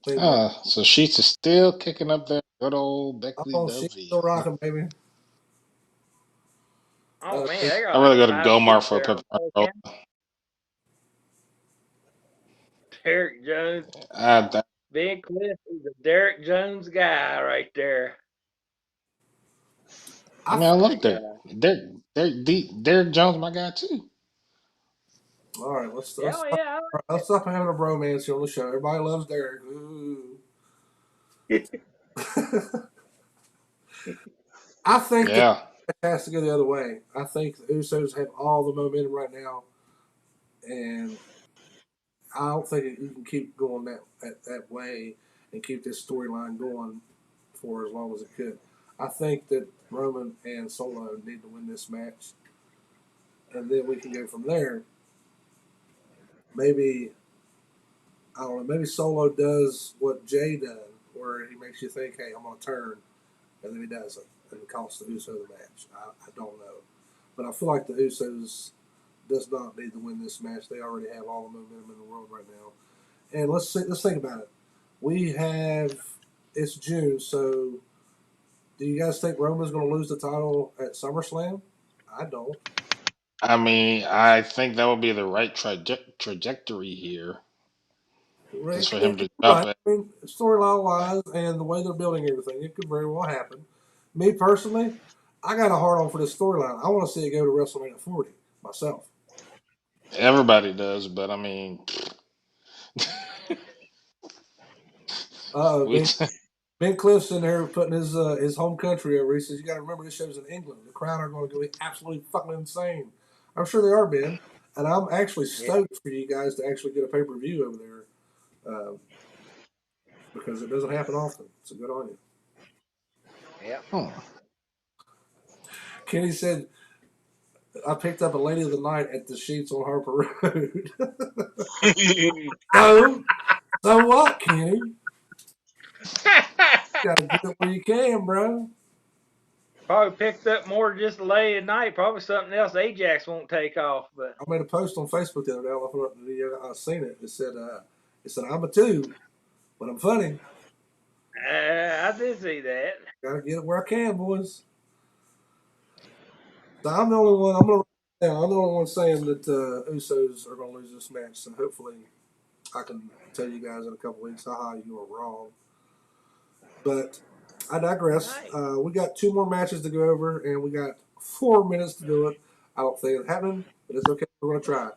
Anyway, So Sheets is still kicking up that good old Beckley oh, she's still W. rocking, baby. Oh man, They, they got I'd like rather go to 5 sheets Gomar for a there on pepperoni Cole roll. County. Derek Jones. I, Big Cliff is a Derek Jones guy right there. I I mean, I think, love That Derek. guy. Derek Jones, my guy too. all right, Yeah, oh, yeah, I let's stop having a bromance here on the show. Everybody loves Derek. Ooh. like I think the Yeah. match has to go the other way. I think the Usos have all the momentum right now, and I don't think you can keep going that way and keep this storyline going for as long as it could. I think that Roman and Solo need to win this match, and then we can go from there. Maybe I don't know. Maybe Solo does what Jay done, where he makes you think, "Hey, I'm gonna turn," and then he doesn't, and it costs the Uso the match. I don't know, but I feel like the Usos does not need to win this match. They already have all the momentum in the world right now. And let's think about it. We have it's June, so do you guys think Roman's going to lose the title at SummerSlam? I don't. I mean, I think that would be the right trajectory here, is for him to drop Right. it. I mean, storyline wise and the way they're building everything, it could very well happen. Me personally, I got a hard on for this storyline. I want to see it go to WrestleMania 40 myself. Everybody does, but I mean, Uh, we. Ben Cliff's in there putting his home country over. He says, "You got to remember this show's in England. The crowd are going to go absolutely fucking insane." I'm sure they are, Ben, and I'm actually yeah, stoked for you guys to actually get a pay per view over there because it doesn't happen often. So good on you. yeah. Hmm. Kenny said, "I picked up a lady of the night at the Sheets on Harper Road." So, so what, Kenny? You got to get it where you can, bro. Probably picked up more just late at night. Probably something else Ajax won't take off. But I made a post on Facebook the other day. I don't know if you seen it. It said I'm a two, but I'm funny. I did see that. Got to get it where I can, boys. So I'm the only one. I'm gonna Yeah, I'm the only one saying that Usos are going to lose this match. So hopefully, I can tell you guys in a couple weeks, haha, you were wrong. But I digress. Right. We got two more matches to go over, and we got 4 minutes to do it. I don't think it's happening, but it's okay. We're going to try.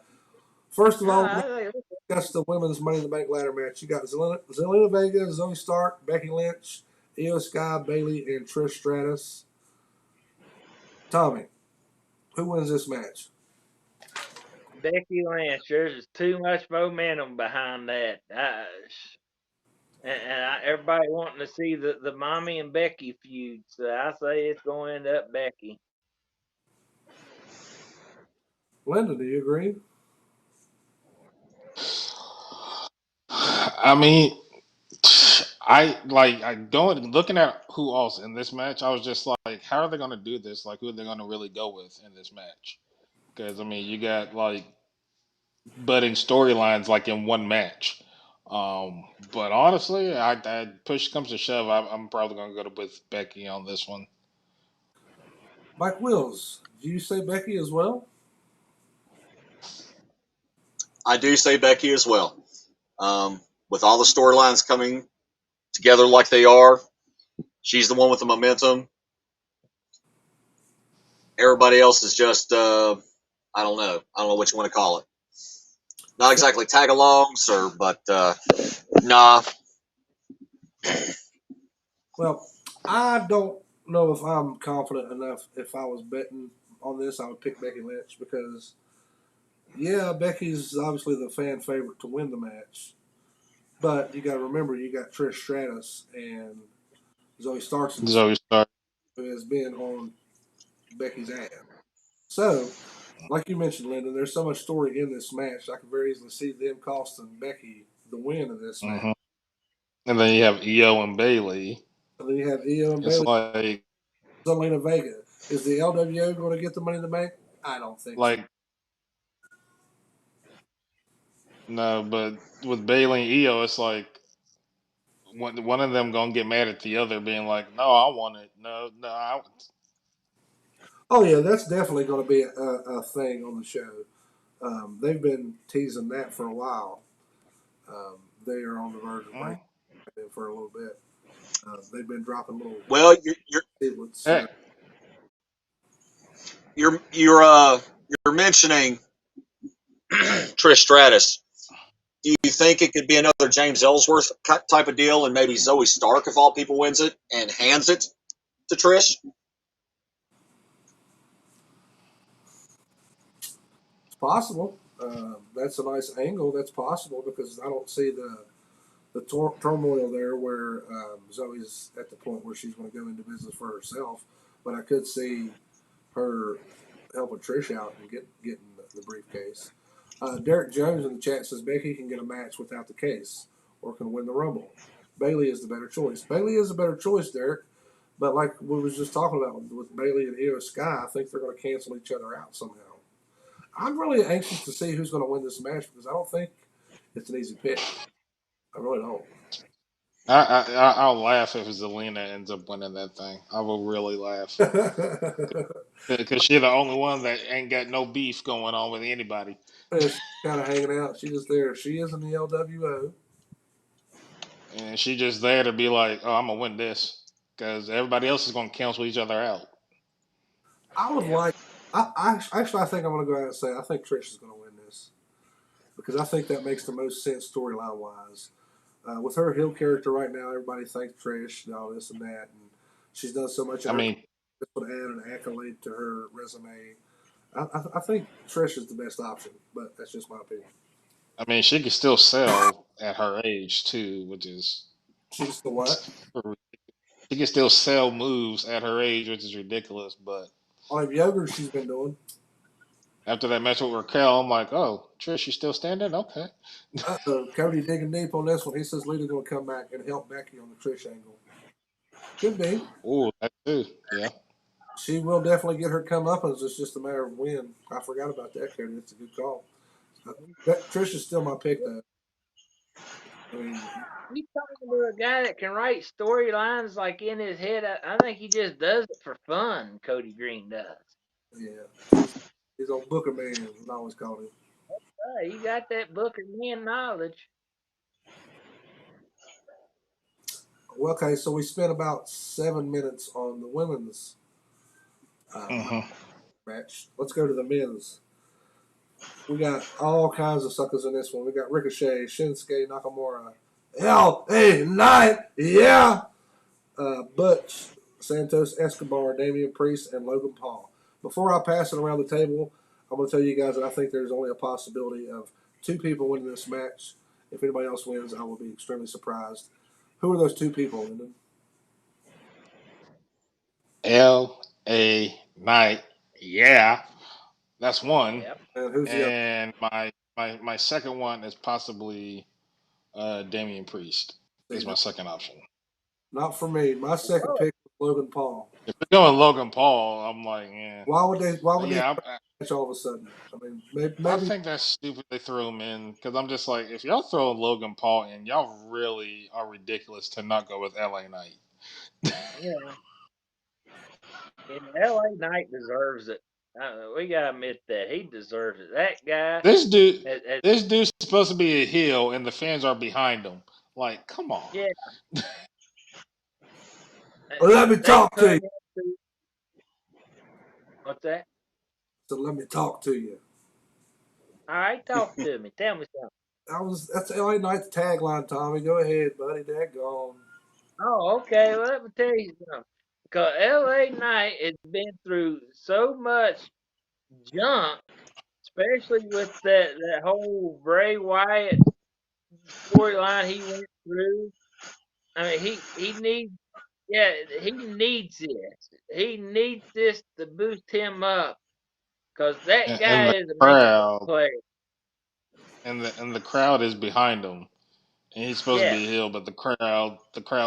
First of No, all, I think that's the women's Money in the Bank ladder match. You got Zelina Vega, Zoe Stark, Becky Lynch, Io Sky, Bailey, and Trish Stratus. Tommy, who wins this match? Becky Lynch. There's too much momentum behind that. Everybody wanting to see the mommy and Becky feud. So I say it's going to end up Becky. Linda, do you agree? I mean, I going looking at who else in this match. I was just like, how are they going to do this? Like, who are they going to really go with in this match? Because I mean, you got like budding storylines like in one match. But honestly, I push comes to shove, I'm probably going to go with Becky on this one. Mike Wills, do you say Becky as well? I do say Becky as well. With all the storylines coming together like they are, she's the one with the momentum. Everybody else is just I don't know. I don't know what you want to call it. Not exactly tag-alongs, but nah. Well, I don't know if I'm confident enough. If I was betting on this, I would pick Becky Lynch because, yeah, Becky's obviously the fan favorite to win the match. But you got to remember, you got Trish Stratus and Zoe Starks in this, Zoe Stark. who has been on Becky's ass. So, like you mentioned, Lyndon, there's so much story in this match. I could very easily see them costing Becky the win in this match. Hmm. And then you have Io and Bailey. And then you have Io and It's Bailey, like Zelina Vega. Is the LWO going to get the Money in the Bank? I don't think so. like no, but with Bailey and Io, it's like one of them gonna get mad at the other, being like, "No, I want it. No, no, I." Oh yeah, that's definitely going to be a thing on the show. They've been teasing that for a while. They are on the verge of breaking Mm. it for a little bit. They've been dropping little Well, tidbits. Eh, you're mentioning Trish Stratus. Do you think it could be another James Ellsworth type of deal, and maybe Zoe Stark, if all people, wins it and hands it to Trish? It's possible. That's a nice angle. That's possible because I don't see the turmoil there where Zoe's at the point where she's going to go into business for herself. But I could see her helping Trish out and getting the briefcase. Derek Jones in the chat says Becky can get a match without the case or can win the Rumble. Bailey is the better choice. Bailey is a better choice, Derek. But like we was just talking about with Bailey and Io Sky, I think they're going to cancel each other out somehow. I'm really anxious to see who's going to win this match because I don't think it's an easy pick. I really don't. I'll laugh if Zelina ends up winning that thing. I will really laugh because she's the only one that ain't got no beef going on with anybody, Yeah, she's kind of hanging out. She's just there. She is in the LWO. and she just there to be like, "Oh, I'm gonna win this," because everybody else is gonna cancel each other out. I would Yeah. like. I think I'm going to go out and say I think Trish is going to win this because I think that makes the most sense storyline wise. With her heel character right now, everybody thanks Trish and all this and that, and she's done so much in I her. mean, This would add an accolade to her resume. I think Trish is the best option, but that's just my opinion. she can still sell at her age too, which is She's the what? she can still sell moves at her age, which is ridiculous. But All the yogurt she's been doing. after that match with Raquel, I'm like, "Oh, Trish, you still standing? Okay." Cody digging deep on this one. He says Lita's going to come back and help Becky on the Trish angle. Could be. Oh, that too. Yeah. She will definitely get her comeuppance. It's just a matter of when. I forgot about that, Cody. It's a good call. Trish is still my pick, though. I mean, You talking to a guy that can write storylines like in his head. I think he just does it for fun. Cody Green does. yeah. He's on Booker Man, I always called him. You got that Booker Man knowledge. Well, okay, so we spent about 7 minutes on the women's Mm-hmm. match. Let's go to the men's. We got all kinds of suckers in this one. We got Ricochet, Shinsuke Nakamura, L.A. Knight, yeah, Butch, Santos Escobar, Damian Priest, and Logan Paul. Before I pass it around the table, I'm going to tell you guys that I think there's only a possibility of 2 people winning this match. If anybody else wins, I will be extremely surprised. Who are those 2 people, Lyndon? L.A. Knight. Yeah, that's one. Yep. And who's the other? And my second one is possibly Damian Priest. Is my second option. Not for me. My second pick was Logan Paul. If they're going Logan Paul, I'm like, yeah. Why would they? Why would they Yeah, match all of a sudden? I mean, maybe. I think that's stupid they threw him in because I'm just like, if y'all throw Logan Paul in, y'all really are ridiculous to not go with LA Knight. Yeah. And LA Knight deserves it. We gotta admit that he deserves it. That guy. This dude's supposed to be a heel, and the fans are behind him. Like, come on. Yeah. Well, let me talk to you. What's that? So let me talk to you. All right, talk to me. Tell me something. That's LA Knight's tagline, Tommy. Go ahead, buddy. Daggone. Oh, okay. Well, let me tell you something. Because LA Knight has been through so much junk, especially with that whole Bray Wyatt storyline he went through. I mean, he needs, yeah, he needs this. He needs this to boost him up. Because that And guy the is a major crowd, player. and the crowd is behind him, and he's supposed to Yeah. be a heel, but the crowd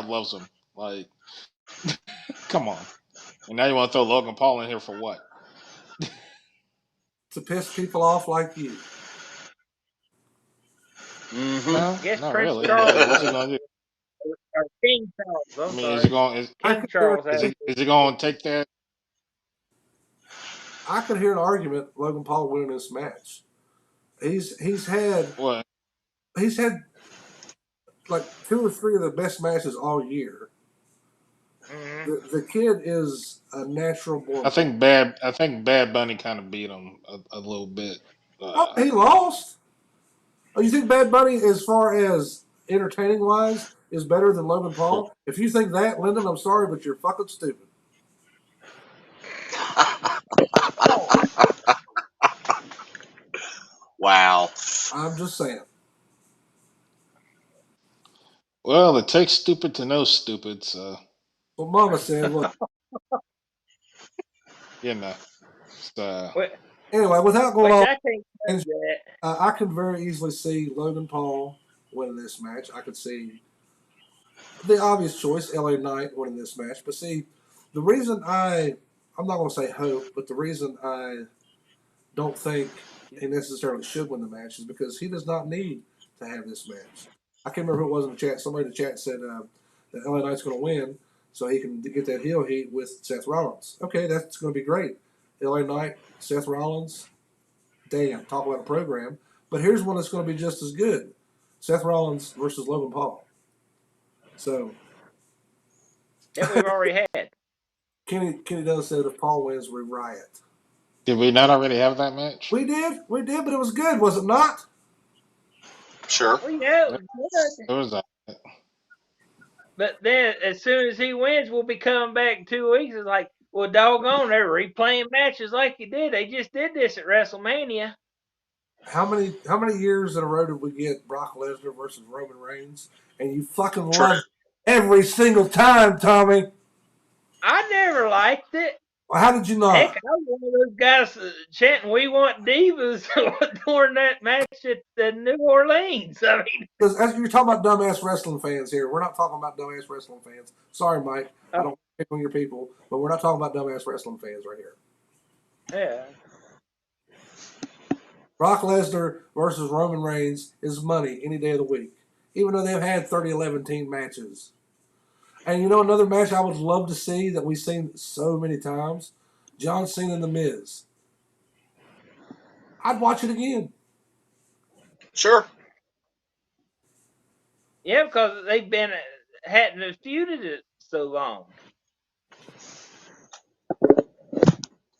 loves him. Like, come on. And now you want to throw Logan Paul in here for what? To piss people off like you. Mm-hmm. No, Guess not Prince really. Charles What's he gonna do? or King Charles. I I'm mean, is sorry. he going? King Charles has. Is he going to take that? I could hear an argument Logan Paul winning this match. He's had What? like 2 or 3 of the best matches all year. Mm-hmm. The kid is a natural born. I think Bad Bunny kind of beat him a little bit. Oh, he lost. Oh, you think Bad Bunny, as far as entertaining wise, is better than Logan Paul? If you think that, Lyndon, I'm sorry, but you're fucking stupid. Wow. I'm just saying. Well, it takes stupid to know stupid, so Well, Mama said, look. you know. So Anyway, without going on, I I can very easily see Logan Paul winning this match. I could see the obvious choice, LA Knight, winning this match. But see, the reason I'm not going to say hope, but the reason I don't think he necessarily should win the match is because he does not need to have this match. I can't remember who it was in the chat. Somebody in the chat said that LA Knight's going to win so he can get that heel heat with Seth Rollins. Okay, that's going to be great. LA Knight, Seth Rollins, damn, talk about a program. But here's one that's going to be just as good. Seth Rollins versus Logan Paul. So that we've already had. Kenny Doe said if Paul wins, we riot. did we not already have that match? We did, but it was good, was it not? Sure. Well, yeah, it was good. It was that. But then, as soon as he wins, we'll be coming back in 2 weeks. It's like, well, doggone, they're replaying matches like you did. They just did this at WrestleMania. How many years in a row did we get Brock Lesnar versus Roman Reigns? And you fucking Sure. loved it every single time, Tommy. I never liked it. Well, how did you not? Heck, I was one of those guys chanting "We want divas" during that match at New Orleans. I mean, Because you're talking about dumbass wrestling fans here. We're not talking about dumbass wrestling fans. Sorry, Mike. I don't pick on your people, but we're not talking about dumbass wrestling fans right here. yeah. Brock Lesnar versus Roman Reigns is money any day of the week, even though they've had 30-11 team matches. And you know another match I would love to see that we've seen so many times? John Cena and The Miz. I'd watch it again. Sure. Yeah, because they've been hadn't feuded it so long.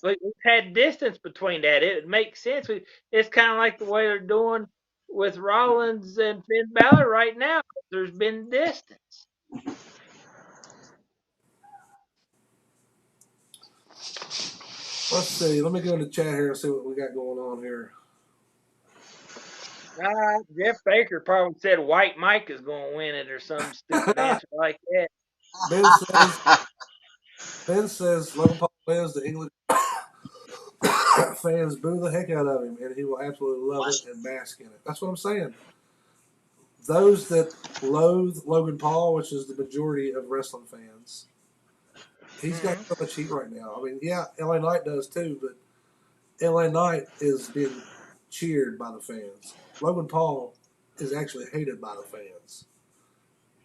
We've had distance between that. It makes sense. It's kind of like the way they're doing with Rollins and Finn Balor right now. There's been distance. Let's see. Let me go in the chat here and see what we got going on here. Jeff Baker probably said White Mike is going to win it or some stupid answer like that. Ben says Logan Paul wins. The English fans boo the heck out of him, and he will absolutely love it and bask in it. That's what I'm saying. Those that loathe Logan Paul, which is the majority of wrestling fans, he's got so much heat right now. I mean, yeah, LA Knight does too, but LA Knight is being cheered by the fans. Logan Paul is actually hated by the fans.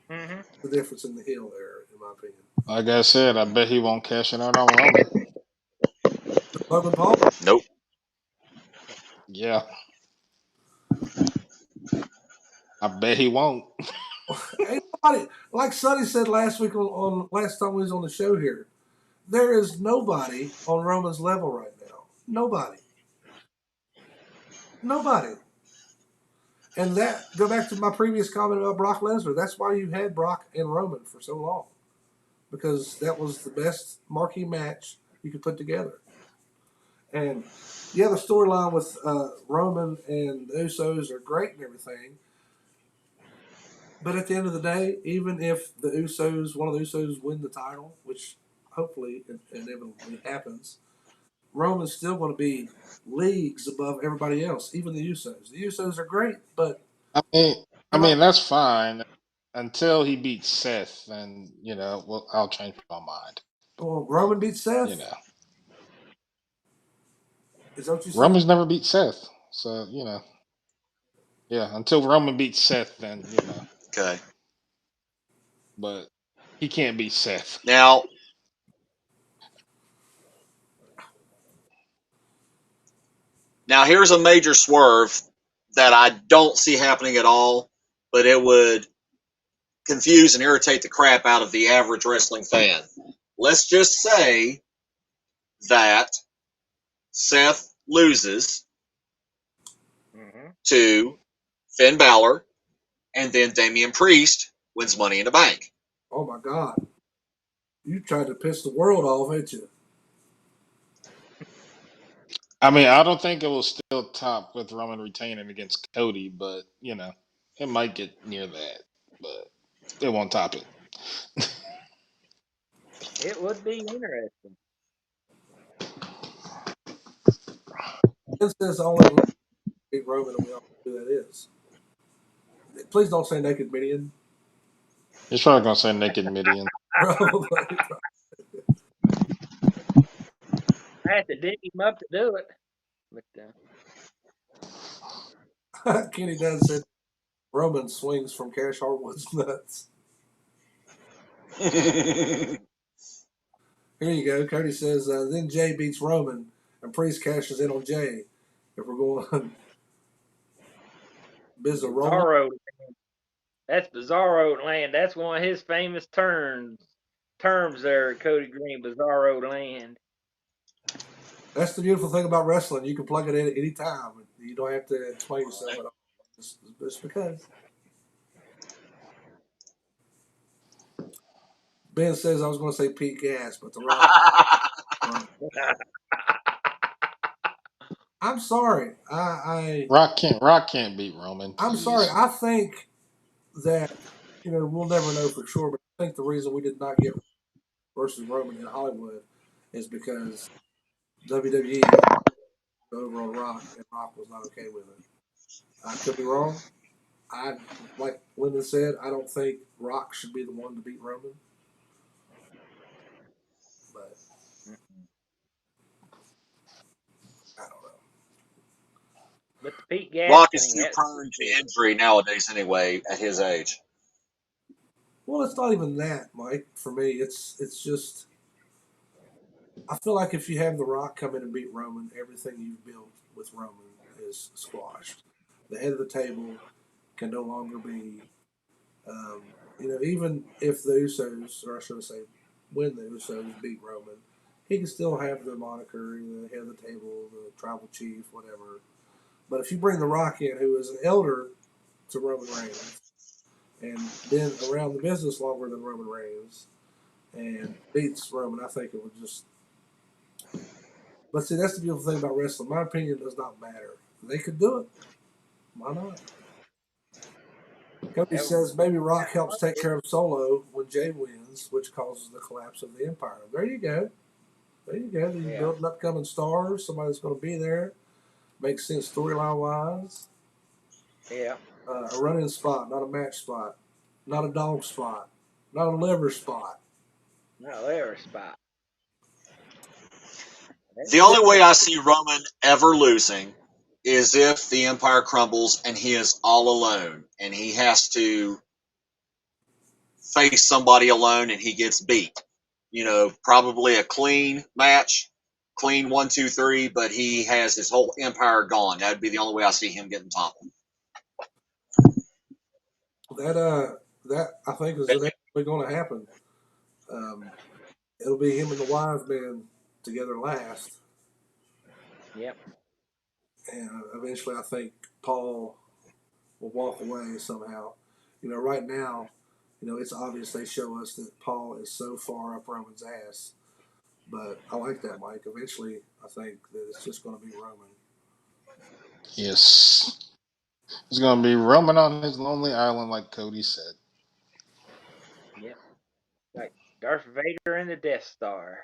Mm-hmm. The difference in the heel there, in my opinion. Like I said, I bet he won't cash in on Roman. Logan Paul? Nope. Yeah. I bet he won't. Ain't nobody, like Sonny said last week on last time we was on the show here, there is nobody on Roman's level right now. Nobody. And that, go back to my previous comment about Brock Lesnar. That's why you had Brock and Roman for so long. Because that was the best marquee match you could put together. And yeah, the storyline with Roman and the Usos are great and everything. But at the end of the day, even if one of the Usos win the title, which hopefully inevitably happens, Roman's still going to be leagues above everybody else, even the Usos. The Usos are great, but I mean that's fine until he beats Seth, and well, I'll change my mind. Well, Roman beats Seth. Is that what you said? Roman's never beat Seth, so yeah. Until Roman beats Seth, then Okay. But he can't beat Seth. Now here's a major swerve that I don't see happening at all, but it would confuse and irritate the crap out of the average wrestling fan. Let's just say that Seth loses to Finn Balor, and then Damian Priest wins Money in the Bank. Oh my God. You tried to piss the world off, ain't you? I mean, I don't think it will still top with Roman retaining against Cody, but it might get near that, but it won't top it. It would be interesting. It says only beat Roman, and we all know who that is. Please don't say Naked Midian. He's probably gonna say Naked Midian. Probably. I had to dig him up to do it. But Kenny Dunn said Roman swings from Cash Harwood's nuts. Here you go. Cody says, then Jay beats Roman and Priest cashes in on Jay. If we're going Bizarro. That's Bizarro land. That's one of his famous terms there, Cody Green, Bizarro land. That's the beautiful thing about wrestling. You can plug it in at any time. You don't have to explain yourself at all. Just because. Ben says I was going to say Pete Gas, but The Rock. I'm sorry. Rock can't beat Roman. I'm sorry. I think that we'll never know for sure, but I think the reason we did not get versus Roman in Hollywood is because WWE over on Rock, and Rock was not okay with it. I could be wrong. Like Lyndon said, I don't think Rock should be the one to beat Roman. But I don't know. But the Pete Gas Rock is too prone to injury nowadays anyway at his age. Well, it's not even that, Mike. For me, it's just I feel like if you have The Rock come in and beat Roman, everything you've built with Roman is squashed. The head of the table can no longer be, even if the Usos, or I should say, when the Usos beat Roman, he can still have the moniker, the head of the table, the tribal chief, whatever. But if you bring The Rock in, who is an elder to Roman Reigns, and been around the business longer than Roman Reigns, and beats Roman, I think it would just. But see, that's the beautiful thing about wrestling. My opinion does not matter. They could do it. Why not? Cody says maybe Rock helps take care of Solo when Jay wins, which causes the collapse of the Empire. There you go. There you go. You build an upcoming stars, somebody that's going to be there. Makes sense storyline wise. Yeah. A running spot, not a match spot, not a dog spot, not a liver spot. Not a liver spot. The only way I see Roman ever losing is if the Empire crumbles and he is all alone and he has to face somebody alone and he gets beat. Probably a clean match, clean 1, 2, 3, but he has his whole empire gone. That'd be the only way I see him getting toppled. That I think is eventually going to happen. It'll be him and the wise men together last. Yep. And eventually, I think Paul will walk away somehow. Right now, it's obvious they show us that Paul is so far up Roman's ass. But I like that, Mike. Eventually, I think that it's just going to be Roman. Yes. It's going to be Roman on his lonely island, like Cody said. Yep. Like Darth Vader and the Death Star.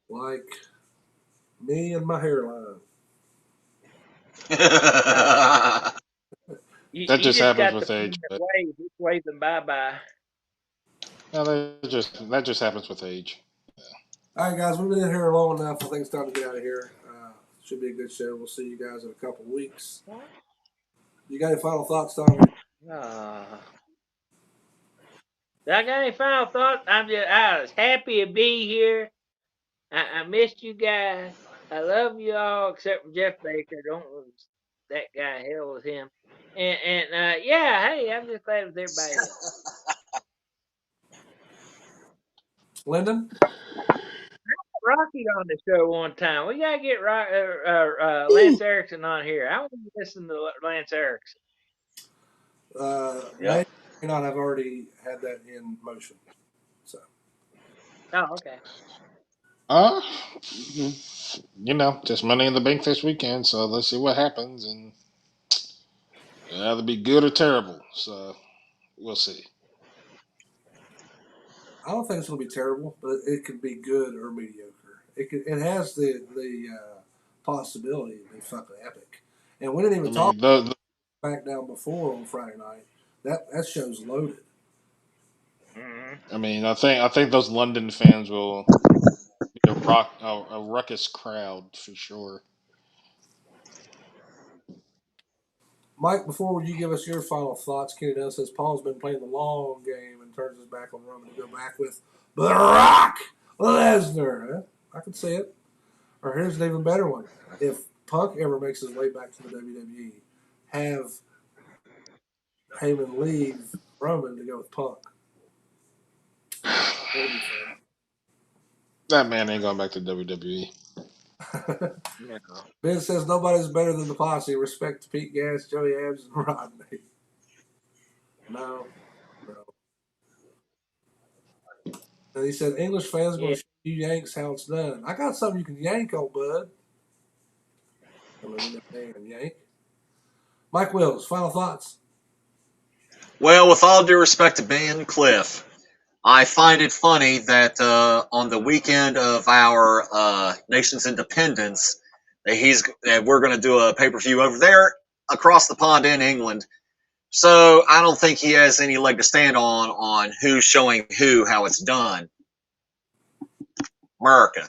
Like me and my hairline. That just happens with age. But just wave them bye-bye. No, that just happens with age. Yeah. All right, guys, we've been in here long enough. I think it's time to get out of here. Should be a good show. We'll see you guys in a couple weeks. You got any final thoughts, Tom? I got any final thoughts? I was happy to be here. I missed you guys. I love you all except for Jeff Baker. Don't lose that guy. Hell with him. And yeah, hey, I'm just glad with everybody else. Lyndon? Rocky on the show one time. We gotta get Lance Erickson on here. I want to listen to Lance Erickson. May not have already had that in motion. So. Oh, okay. Just Money in the Bank this weekend, so let's see what happens, and it'll either be good or terrible. So we'll see. I don't think it's going to be terrible, but it could be good or mediocre. It has the possibility to be fucking epic. And we didn't even talk about SmackDown before on Friday night. That show's loaded. I mean, I think those London fans will be a ruckus crowd for sure. Mike, before you give us your final thoughts, Kenny Dunn says Paul's been playing the long game and turns his back on Roman to go back with Brock Lesnar. Huh? I can see it. Or here's an even better one. If Punk ever makes his way back to the WWE, have Heyman leave Roman to go with Punk. That man ain't going back to WWE. No. Ben says nobody's better than the Posse. Respect to Pete Gas, Joey Abs, and Rodney. No. And he said English fans are going to show you Yanks how it's done. I got something you can yank on, bud. Yank. Mike Wills, final thoughts? Well, with all due respect to Ben Cliff, I find it funny that on the weekend of our nation's independence, that we're going to do a pay-per-view over there across the pond in England. So I don't think he has any leg to stand on who's showing who how it's done. America.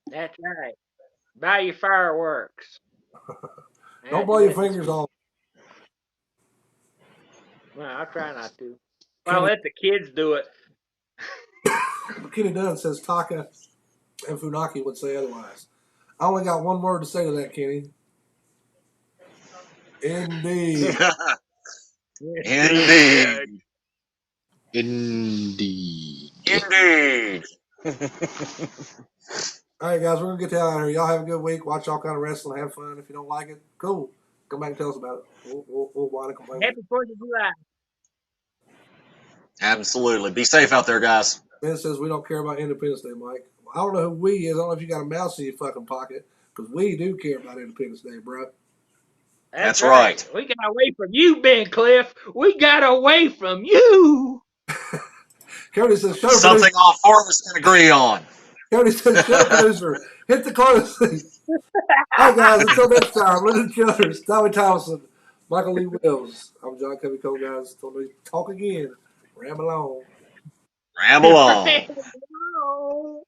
That's right. Buy your fireworks. Don't blow your fingers off. Well, I'll try not to. I'll let the kids do it. Kenny Dunn says Taka and Funaki would say otherwise. I only got one word to say to that, Kenny. Indeed. Indeed. Indeed. Indeed. All right, guys, we're gonna get the hell out of here. Y'all have a good week. Watch all kind of wrestling. Have fun. If you don't like it, cool. Come back and tell us about it. We'll whine and complain. Happy 4th of July. Absolutely. Be safe out there, guys. Ben says we don't care about Independence Day, Mike. I don't know who we is. I don't know if you got a mouse in your fucking pocket, because we do care about Independence Day, bro. That's right. We got away from you, Ben Cliff. We got away from you. Cody says, show Something producer. all four of us can agree on. Cody says, show producer. Hit the closing. All right, guys, until next time, Lyndon Childers, Tommy Thompson, Michael Lee Wills. I'm John Covey Cole, guys. Till we talk again. Ramble on. Ramble on. Ramble on.